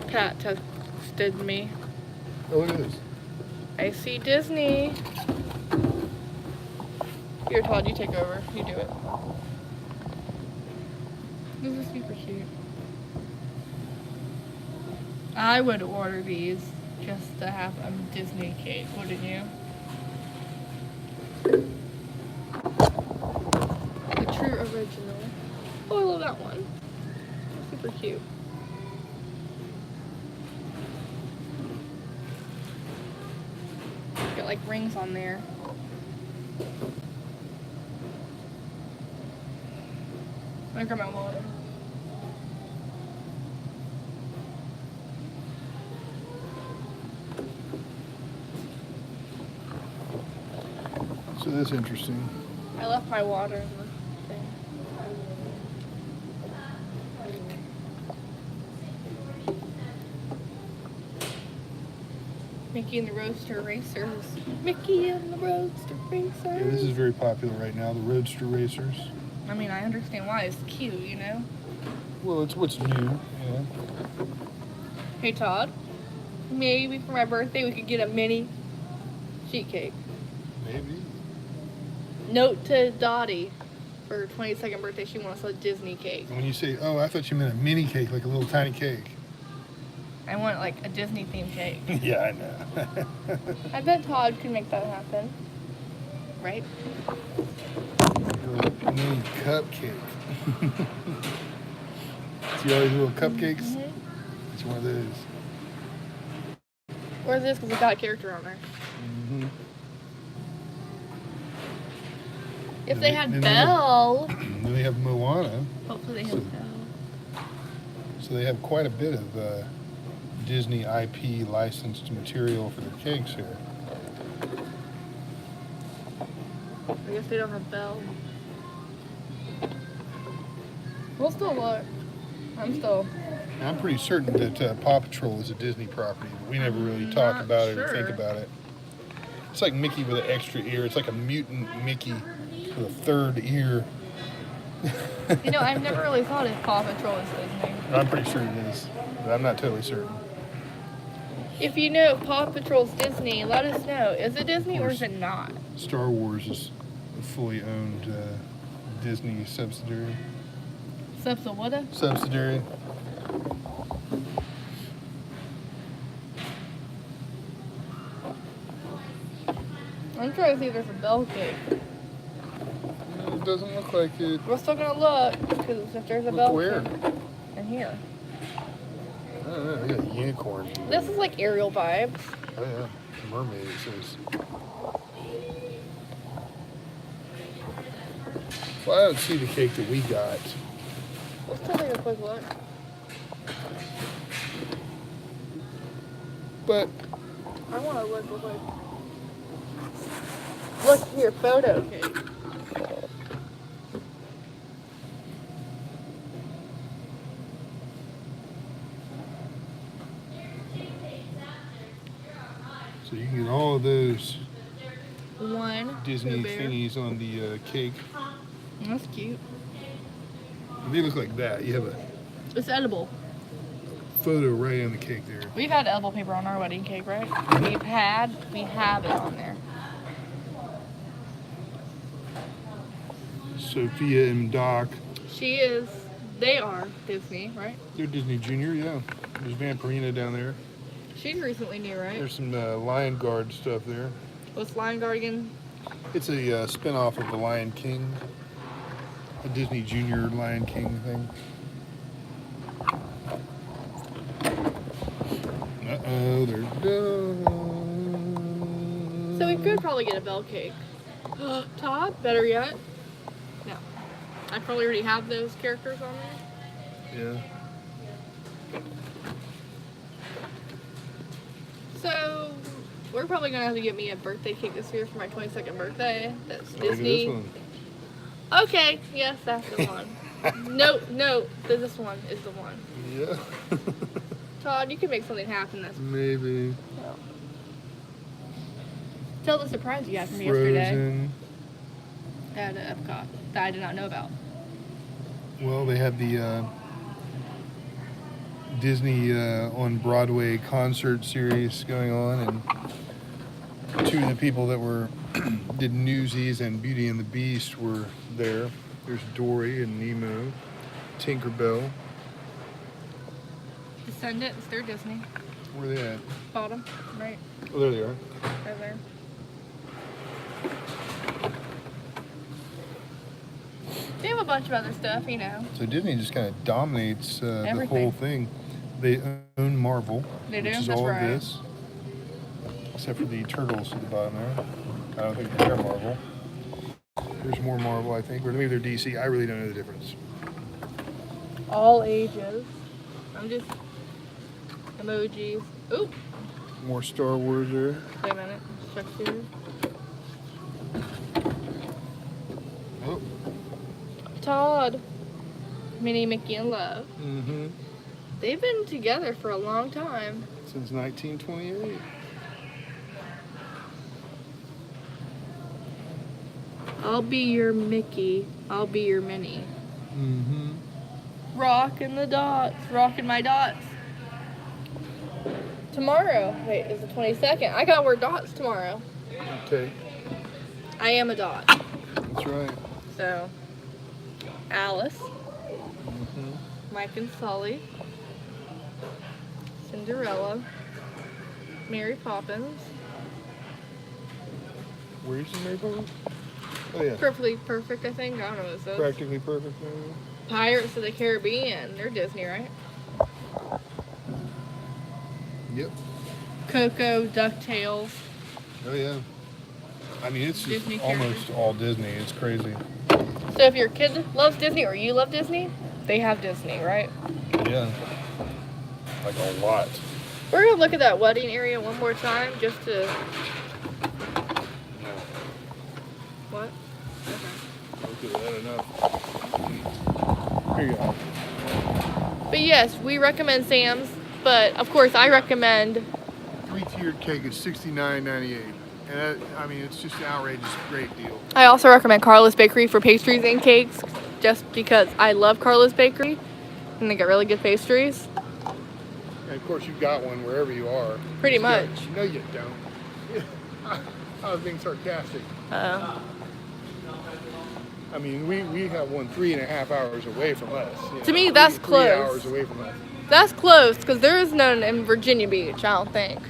Pat texted me. Oh, look at this. I see Disney. Here, Todd, you take over. You do it. This is super cute. I would order these just to have a Disney cake, wouldn't you? The true original. Oh, I love that one. Super cute. Got like rings on there. I grab my water. So that's interesting. I left my water in the thing. Mickey and the Roadster Racers. Mickey and the Roadster Racers. Yeah, this is very popular right now, the Roadster Racers. I mean, I understand why. It's cute, you know? Well, it's what's new, you know. Hey, Todd. Maybe for my birthday we could get a mini sheet cake. Maybe. Note to Dottie. For her 22nd birthday, she wants a Disney cake. And when you say, oh, I thought you meant a mini cake, like a little tiny cake. I want like a Disney themed cake. Yeah, I know. I bet Todd could make that happen. Right? A mini cupcake. See all these little cupcakes? Mhm. It's one of those. Where's this? Because it's got a character on there. Mm-hmm. If And they they- had then they have- Belle. Then they have Moana, Hopefully they So- have Belle. so they have quite a bit of Disney IP licensed material for their cakes here. I guess they don't have Belle. We'll still look. I'm pretty certain that Paw Patrol is a Disney property, but we never really talk Not about it or think sure. about it. It's like Mickey with an extra ear. It's like a mutant Mickey with a third ear. You know, I've never really thought if Paw Patrol is Disney. I'm pretty sure it is, but I'm not totally certain. If you know if Paw Patrol's Disney, let us know. Is it Disney or is it not? Star Wars is a fully owned Disney subsidiary. Subsidiary. I'm trying to see if there's a Belle cake. It doesn't look like it. We're still gonna look because if there's a Look Belle where? cake in here. I don't know. They got a unicorn. This is like Ariel vibes. Oh yeah, mermaid. It says. Well, I don't see the cake that we got. Let's still take a quick look. But I want to look like. Look here, photo cake. so you can get all of those One Disney Pooh Bear. thingies on the cake. That's cute. They look like that. You have a It's edible. photo right on the cake there. We've had edible paper on our wedding cake, right? We have it on there. Sophia and Doc. They are Disney, right? They're Disney Junior, yeah. There's Vampirina down there. She's recently new, right? There's some Lion Guard stuff there. What's Lion Guardian? It's a spin-off of the Lion King. A Disney Junior Lion King thing. Uh-oh, they're done. So we could probably get a bell cake. Todd, better yet. No. I probably already have those characters on there. Yeah. So we're probably gonna have to get me a birthday cake this year for my 22nd birthday. That's Look at Disney. this one. Okay, yes, that's the one. No, this one is the one. Yeah. Todd, you can make something happen. That's Maybe. tell the surprise you got for me yesterday Frozen. at Epcot that I did not know about. Well, they had the Disney on Broadway concert series going on, and two of the people that did Newsies and Beauty and the Beast were there. There's Dory and Nemo, Tinkerbell. Descendants, they're Disney. Where are they at? Bottom, right, Oh, there they are. right there. They have a bunch of other stuff, you know. So Disney just kind of dominates the Everything. whole thing. They own Marvel, They do? which is That's all right. of this, except for the turtles at the bottom there. I don't think they're Marvel. There's more Marvel, I think, or maybe they're DC. I really don't know the difference. All ages. I'm just emojis. Oop. More Star Wars there. Wait a minute. Check here. Oh. Todd. Minnie, Mickey, and Love. Mm-hmm. They've been together for a long time. Since 1928. I'll be your Mickey. I'll be your Minnie. Mm-hmm. Rockin' the dots. Rockin' my dots. Tomorrow. Wait, is the 22nd. I gotta wear dots tomorrow. Okay, I am a dot. that's right. So, Alice, Mm-hmm. Mike and Sully, Cinderella, Mary Poppins, Where's the Mary Poppins? Oh yeah, Perfectly Perfect, I think. I don't know what this is. Practically Perfect. Maybe. Pirates of the Caribbean. They're Disney, right? Yep. Coco, DuckTales. Oh yeah. I mean, it's just Disney almost all Disney. It's crazy. So if your kid loves Disney or you love Disney, they have Disney, right? Yeah. Like a lot. We're gonna look at that wedding area one more time just to. What? Okay. Okay, that enough. Here you go. But yes, we recommend Sam's. But of course, I recommend. 3-tiered cake is $69.98, and that, I mean, it's just an outrageous great deal. I also recommend Carla's Bakery for pastries and cakes, just because I love Carla's Bakery, and they get really good pastries. And of course, you've got one wherever you are. Pretty You just much. gotta- No, you don't. I was being sarcastic. I mean, we have one 3.5 hours away from us. You know, To me, that's 3 close. hours away from us. That's close, because there is none in Virginia Beach, I don't think.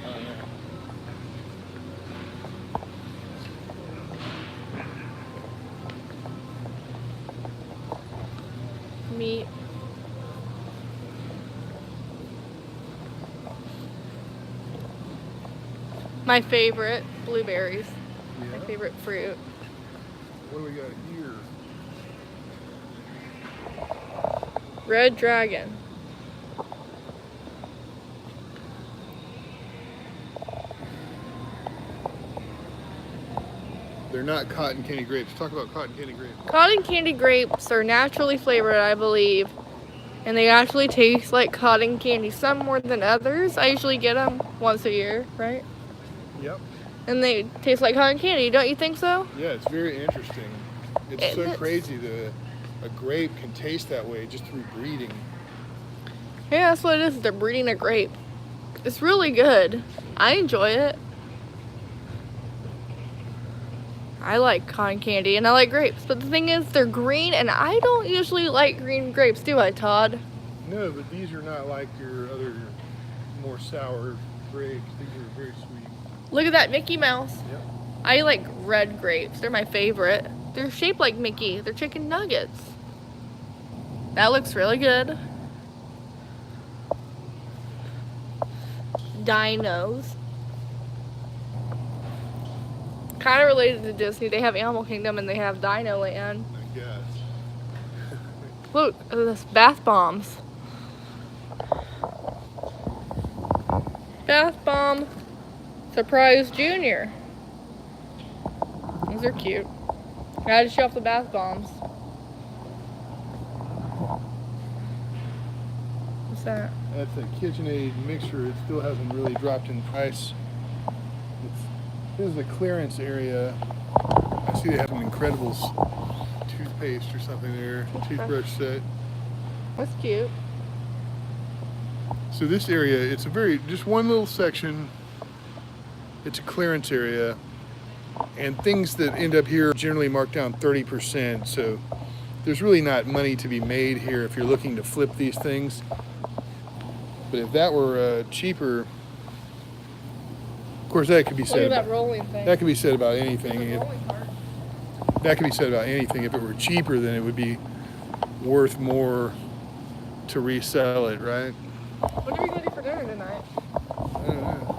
Meat. My favorite, blueberries. My Yeah. favorite fruit. What do we got here? Red Dragon. They're not cotton candy grapes. Talk about cotton candy grapes. Cotton candy grapes are naturally flavored, I believe. And they actually taste like cotton candy, some more than others. I usually get them once a year, right? Yep. And they taste like cotton candy, don't you think so? Yeah, it's very interesting. It's so It's- crazy that a grape can taste that way just through breeding. Yeah, that's what it is. They're breeding a grape. It's really good. I enjoy it. I like cotton candy and I like grapes. But the thing is, they're green and I don't usually like green grapes, do I, Todd? No, but these are not like your other more sour grapes. These are very sweet. Look at that Mickey Mouse. Yep. I like red grapes. They're my favorite. They're shaped like Mickey. They're chicken nuggets. That looks really good. Dinos. Kind of related to Disney. They have Animal Kingdom and they have Dino Land. I guess. Look, this bath bombs. Bath bomb surprise junior. These are cute. I had to show off the bath bombs. What's that? That's a KitchenAid mixer. It still hasn't really dropped in price. This is a clearance area. I see they have an Incredibles toothpaste or something there. Toothbrush set. That's cute. So this area, it's a just one little section. It's a clearance area. And things that end up here generally marked down 30%. So there's really not money to be made here if you're looking to flip these things. But if that were cheaper, of course that could be Look at said. that rolling thing. That could be said about anything. The If, rolling part. that could be said about anything. If it were cheaper, then it would be worth more to resell it, right? What are we going to do for dinner tonight? I don't know.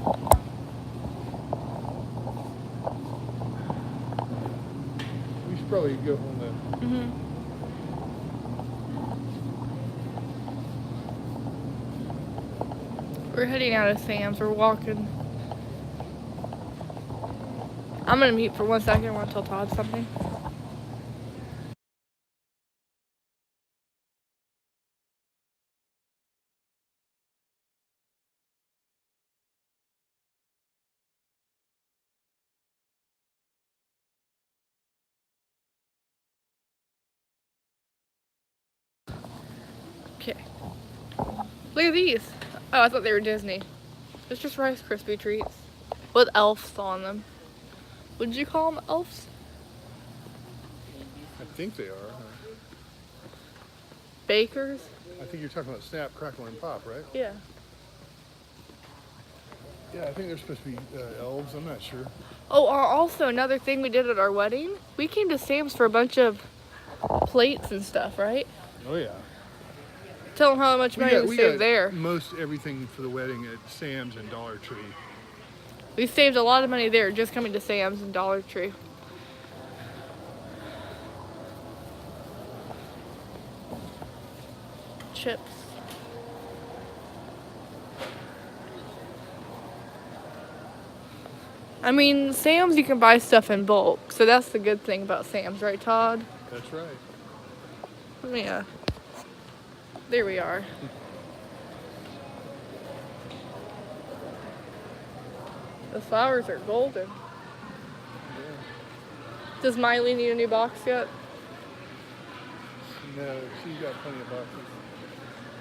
We should probably go home then. Mm-hmm. We're heading out of Sam's. We're walking. I'm gonna mute for 1 second. I want to tell Todd something. Okay. Look at these. Oh, I thought they were Disney. It's just Rice Krispie treats with elves on them. Would you call them elves? I think they are. Bakers? I think you're talking about Snap, Crackle, and Pop, right? Yeah. Yeah, I think they're supposed to be elves. I'm not sure. Oh, also another thing we did at our wedding, we came to Sam's for a bunch of plates and stuff, right? Oh yeah. Tell them how much money we saved there. Most everything for the wedding at Sam's and Dollar Tree. We saved a lot of money there just coming to Sam's and Dollar Tree. Chips. I mean, Sam's you can buy stuff in bulk, so that's the good thing about Sam's, right, Todd? That's right. Yeah. There we are. The flowers are golden. Does Miley need a new box yet? No, she's got plenty of boxes.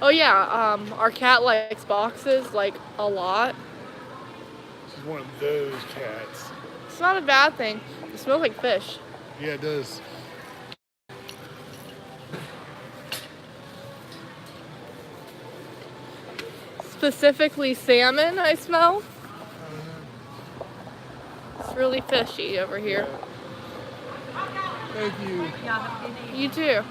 Oh yeah, our cat likes boxes like a lot. She's one of those cats. It's not a bad thing. It smells like fish. Yeah, it does. Specifically salmon, I smell. It's really fishy over here. Thank you. Y'all have a good evening. You too.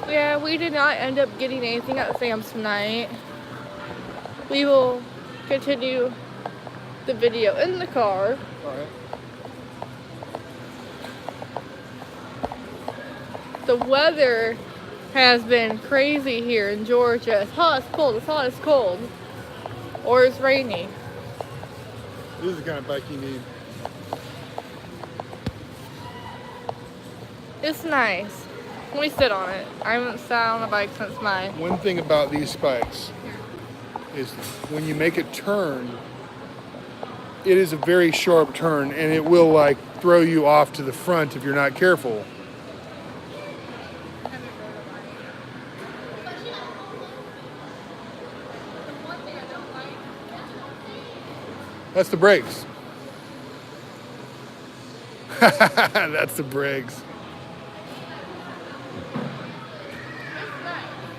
Yeah, we did not end up getting anything at Sam's tonight. We will continue the video in the car. All right. The weather has been crazy here in Georgia. It's hot, it's cold, it's hot, it's cold. Or it's rainy. This is the kind of bike you need. It's nice. Let me sit on it. I haven't sat on a bike since my... One thing about these spikes is when you make a turn, it is a very sharp turn, and it will like throw you off to the front if you're not careful. That's the brakes. That's the brakes.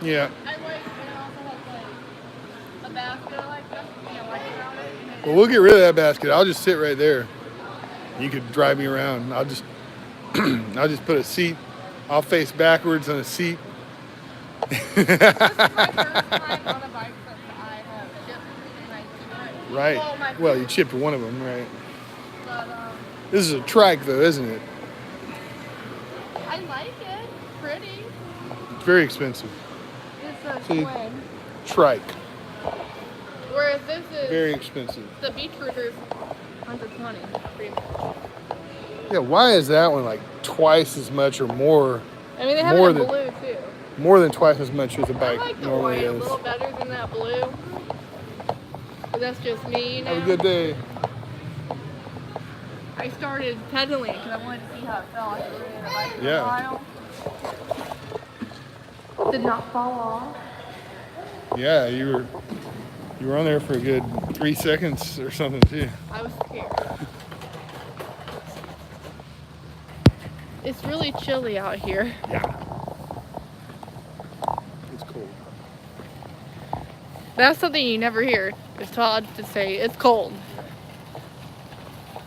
Yeah. I like, and it also has like a basket like this, like around it. Well, we'll get rid of that basket. I'll just sit right there. You could drive me around. I'll just put a seat. I'll face backwards on a seat. This is my first time on a bike since I have chipped my two. Right. Well, my Well, you chipped one of them, right? But, This is a trike, though, isn't it? I like it. Pretty. It's very expensive. It's a See? twin. Trike. Whereas this is Very expensive. the Beach Cruiser's 120, pretty much. Yeah, why is that one like twice as much or more? I mean, they have More it in than- blue too. More than twice as much as a I bike like the normally white a is. little better than that blue. But that's just me, you know. Have a good day. I started pedaling because I wanted to see how it felt. I rode the bike for Yeah. a while. Did not fall off. Yeah, you were on there for a good 3 seconds or something too. I was scared. It's really chilly out here. Yeah. It's cold. That's something you never hear. Is Todd to say it's cold.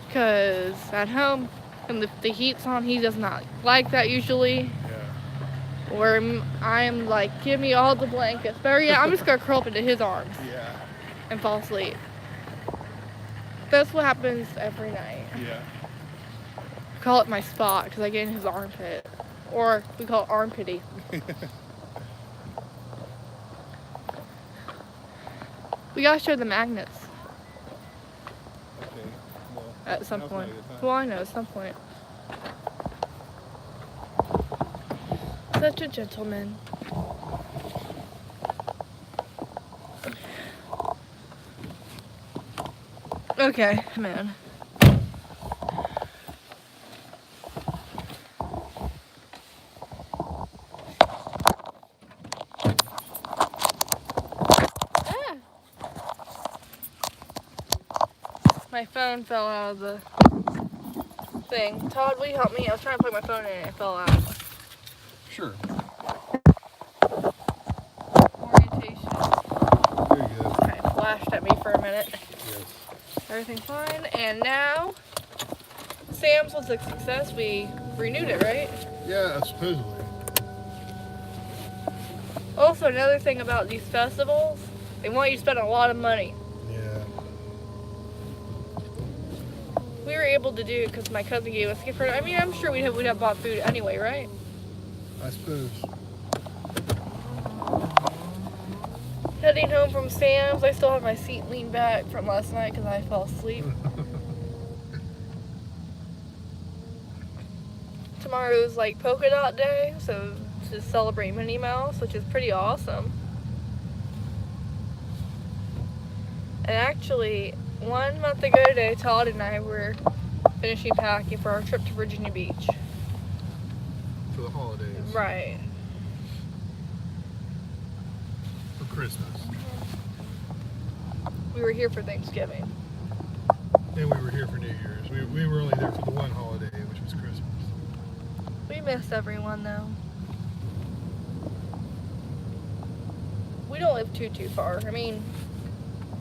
Because at home, when the heat's on, he does not like that usually. Yeah. Where I'm like, give me all the blankets. But yeah, I'm just gonna curl up into his arms Yeah. and fall asleep. That's what happens every night. Yeah. I call it my spot because I get in his armpit. Or we call it armpity. We gotta show the magnets Okay. Well, at some now's not a point. good time. Well, I know, at some point. Such a gentleman. Okay, man. Ah. My phone fell out of the thing. Todd, will you help me? I was trying to plug my phone in and it fell out. Sure. Orientation. Very good. Okay, flashed at me for a minute. Yes. Everything's fine. And now, Sam's was a success. We renewed it, right? Yeah, supposedly. Also, another thing about these festivals, they want you to spend a lot of money. Yeah. We were able to do it because my cousin gave us a gift card. I mean, I'm sure we'd have bought food anyway, right? I suppose. Heading home from Sam's, I still have my seat leaned back from last night because I fell asleep. Tomorrow's like polka dot day, so to celebrate Minnie Mouse, which is pretty awesome. And actually, 1 month ago today, Todd and I were finishing packing for our trip to Virginia Beach. For the holidays. Right. For Christmas. We were here for Thanksgiving. And we were here for New Year's. We were only there for the one holiday, which was Christmas. We miss everyone though. We don't live too far. I mean,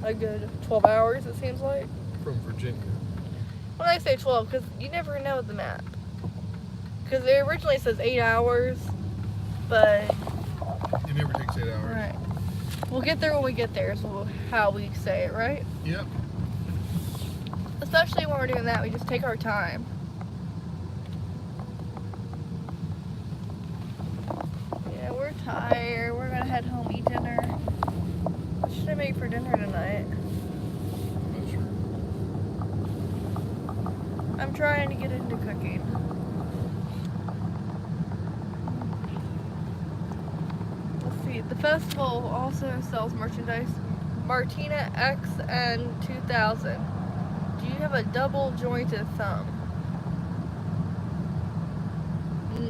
a good 12 hours it seems like. From Virginia. When I say 12, because you never know the map. Because it originally says 8 hours, but It never takes 8 hours. right. We'll get there when we get there is how we say it, right? Yep. Especially when we're doing that, we just take our time. Yeah, we're tired. We're gonna head home, eat dinner. What should I make for dinner tonight? I'm not sure. I'm trying to get into cooking. Let's see. The festival also sells merchandise. Martina XN 2000. Do you have a double jointed thumb?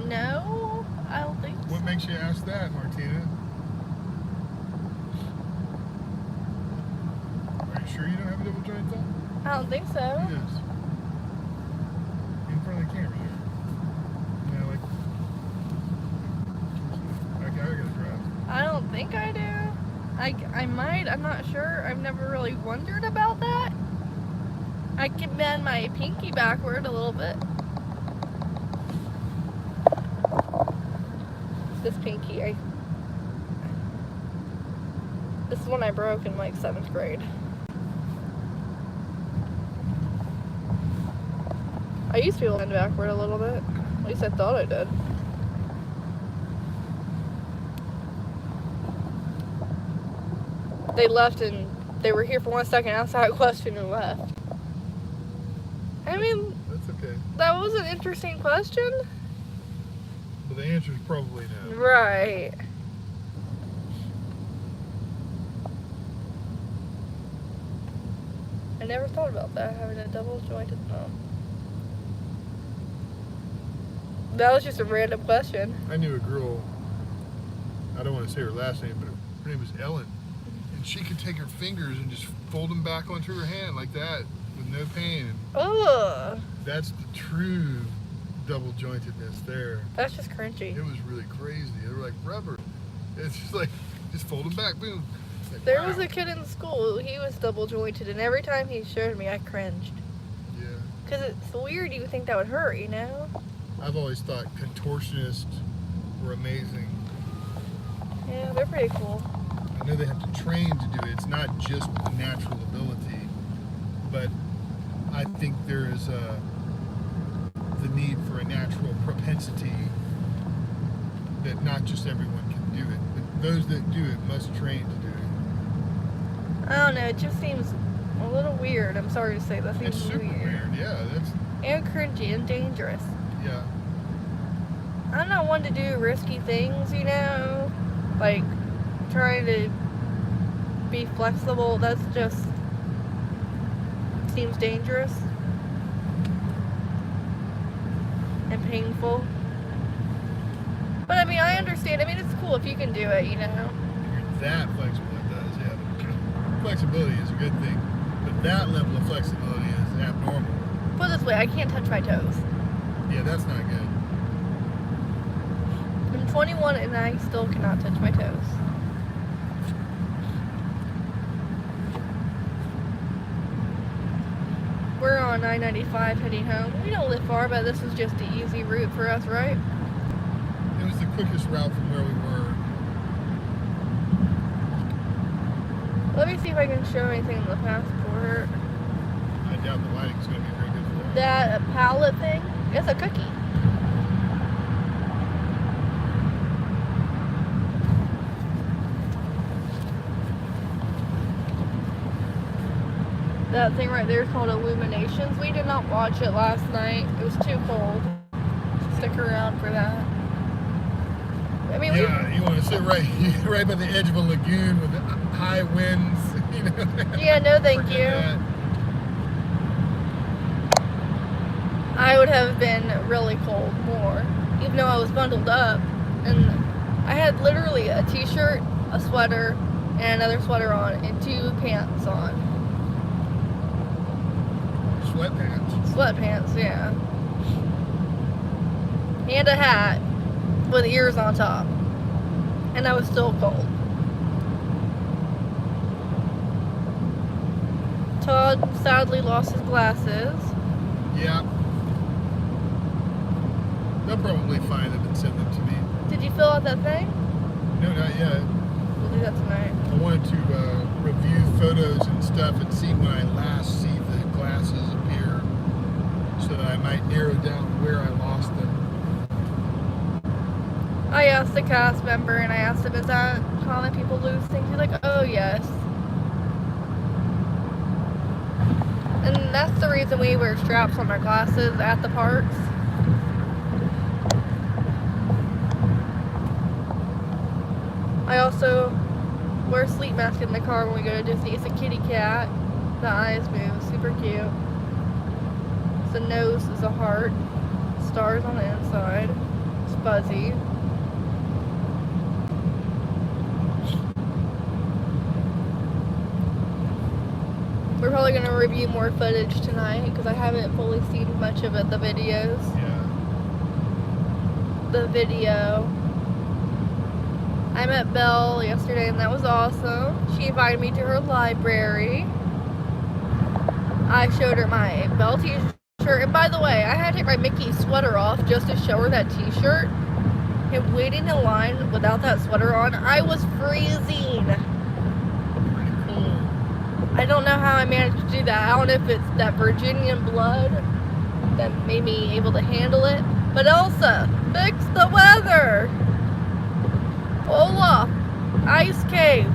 No, I don't think so. What makes you ask that, Martina? Are you sure you don't have a double jointed thumb? I don't think so. Yes. In front of the camera there. Yeah, like I gotta drive. I don't think I do. I might. I'm not sure. I've never really wondered about that. I can bend my pinky backward a little bit. This pinky, this is one I broke in like 7th grade. I used to be able to bend backward a little bit. At least I thought I did. They left and they were here for 1 second, asked a question and left. I mean, That's okay. that was an interesting question. But the answer is probably no. Right. I never thought about that, having a double jointed thumb. That was just a random question. I knew a girl, I don't want to say her last name, but her name was Ellen. And she could take her fingers and just fold them back onto her hand like that with no pain. Ugh. That's the true double jointedness there. That's just cringy. It was really crazy. They were like rubber. It's just like, just fold them back, boom. Like, There wow. was a kid in school, he was double jointed, and every time he showed me, I cringed. Yeah. Because it's weird, you would think that would hurt, you know? I've always thought contortionists were amazing. Yeah, they're pretty cool. I know they have to train to do it. It's not just a natural ability, but I think there is the need for a natural propensity that not just everyone can do it, but those that do it must train to do it. I don't know, it just seems a little weird. I'm sorry to say, that seems It's super weird. Yeah, that's And cringy and dangerous. yeah. I'm not one to do risky things, you know? Like, trying to be flexible, that's just seems dangerous and painful. But I mean, I understand. I mean, it's cool if you can do it, you know? If you're that flexible, it does. Yeah, but flexibility is a good thing, but that level of flexibility is abnormal. Put it this way, I can't touch my toes. Yeah, that's not good. I'm 21 and I still cannot touch my toes. We're on I-95 heading home. We don't live far, but this is just the easy route for us, right? It was the quickest route from where we were. Let me see if I can show anything in the passport. I doubt the lighting's going to be very good for that. That pallet thing, it's a cookie. That thing right there is called Illuminations. We did not watch it last night. It was too cold. Stick around for that. I mean, Yeah, you want to sit right by the edge of a lagoon with high winds. You know? yeah, no thank Forget you. that. I would have been really cold more, even though I was bundled up. And I had literally a t-shirt, a sweater, and another sweater on, and 2 pants on. Sweatpants. Sweatpants, yeah. And a hat with ears on top. And I was still cold. Todd sadly lost his glasses. Yeah. They'll probably find them and send them to me. Did you fill out that thing? No, not yet. We'll do that tonight. I wanted to review photos and stuff and see when I last see the glasses appear so that I might narrow down where I lost them. I asked the cast member and I asked him, is that common people lose things? He's like, oh yes. And that's the reason we wear straps on our glasses at the parks. I also wear a sleep mask in the car when we go to Disney. It's a kitty cat. The eyes move, super cute. The nose is a heart. Stars on the inside. It's fuzzy. We're probably going to review more footage tonight because I haven't fully seen much of it, the videos. Yeah. The video. I met Belle yesterday and that was awesome. She invited me to her library. I showed her my Belle t-shirt. And by the way, I had to take my Mickey sweater off just to show her that t-shirt. And waiting in line without that sweater on, I was freezing. Pretty cool. I don't know how I managed to do that. I don't know if it's that Virginian blood that made me able to handle it. But Elsa, fix the weather. Olaf, Ice Cave.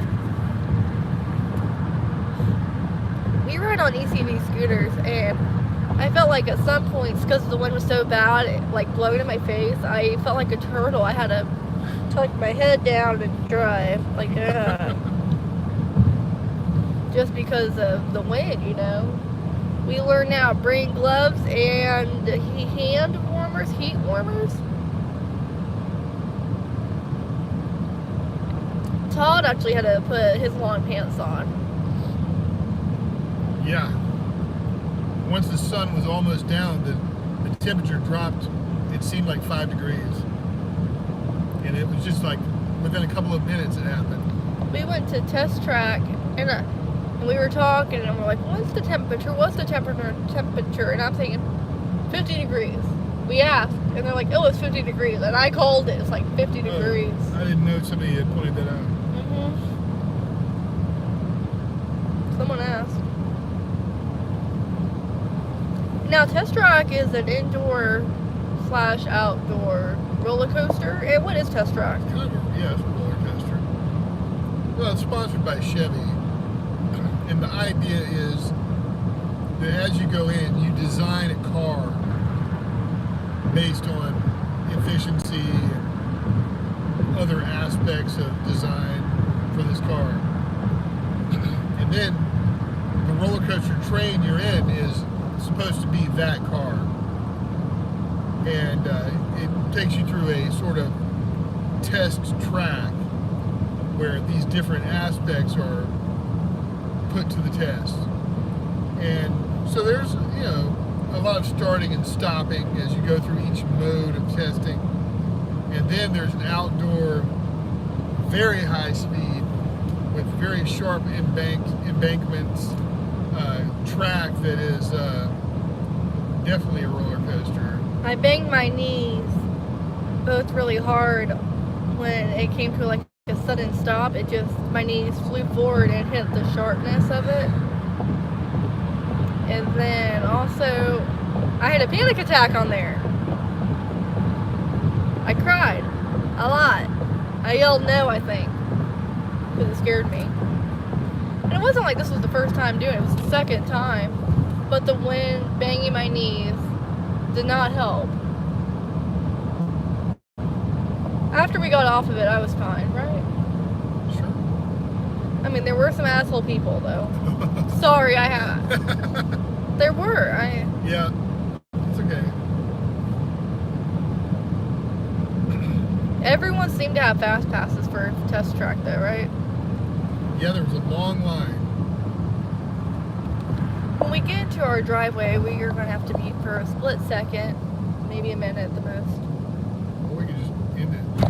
We ride on ECV scooters and I felt like at some points, because the wind was so bad, it, like blowing in my face, I felt like a turtle. I had to tuck my head down and drive. Like, just because of the wind, you know. We learn now, bring gloves and hand warmers, heat warmers. Todd actually had to put his long pants on. Yeah. Once the sun was almost down, the temperature dropped. It seemed like 5 degrees. And it was just like within a couple of minutes it happened. We went to Test Track and we were talking and we're like, what's the temperature? What's the temperature? And I'm thinking 50 degrees. We asked and they're like, oh, it's 50 degrees. And I called it. It's like 50 degrees. I didn't know somebody had pointed that out. Someone asked. Now, Test Track is an indoor/outdoor roller coaster. And what is Test Track? Kind of it's a roller coaster. Well, it's sponsored by Chevy. And the idea is that as you go in, you design a car based on efficiency and other aspects of design for this car. And then the roller coaster train you're in is supposed to be that car. And it takes you through a sort of test track where these different aspects are put to the test. And so there's, a lot of starting and stopping as you go through each mode of testing. And then there's an outdoor, very high speed with very sharp embankments track that is definitely a roller coaster. I banged my knees both really hard when it came to like a sudden stop. My knees flew forward and hit the sharpness of it. And then also, I had a panic attack on there. I cried a lot. I yelled no, I think, because it scared me. And it wasn't like this was the first time doing it. It was the second time. But the wind banging my knees did not help. After we got off of it, I was fine, right? Sure. I mean, there were some asshole people, though. Sorry, there were. Yeah, it's okay. Everyone seemed to have fast passes for Test Track, though, right? Yeah, there was a long line. When we get into our driveway, we are going to have to mute for a split second, maybe a minute at the most. Or we could just end it. Do it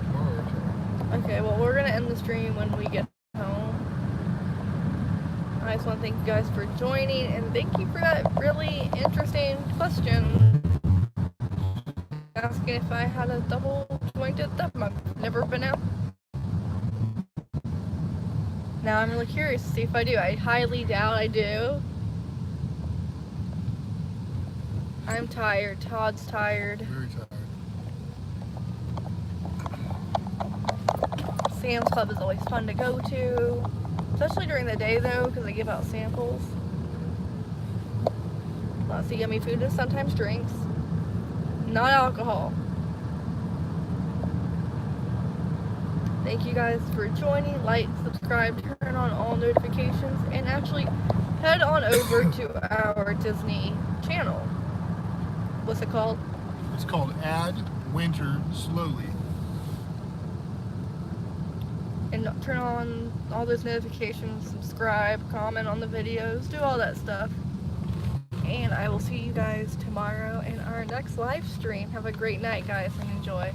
tomorrow or something. Okay, well, we're going to end the stream when we get home. I just want to thank you guys for joining, and thank you for that really interesting question. Asking if I had a double jointed thumb. I've never been out. Now I'm really curious to see if I do. I highly doubt I do. I'm tired. Todd's tired. Very tired. Sam's Club is always fun to go to, especially during the day though, because they give out samples. Lots of yummy food and sometimes drinks. Not alcohol. Thank you guys for joining. Like, subscribe, turn on all notifications, and actually head on over to our Disney channel. What's it called? It's called Add Winter Slowly. And turn on all those notifications, subscribe, comment on the videos, do all that stuff. And I will see you guys tomorrow in our next live stream. Have a great night, guys, and enjoy.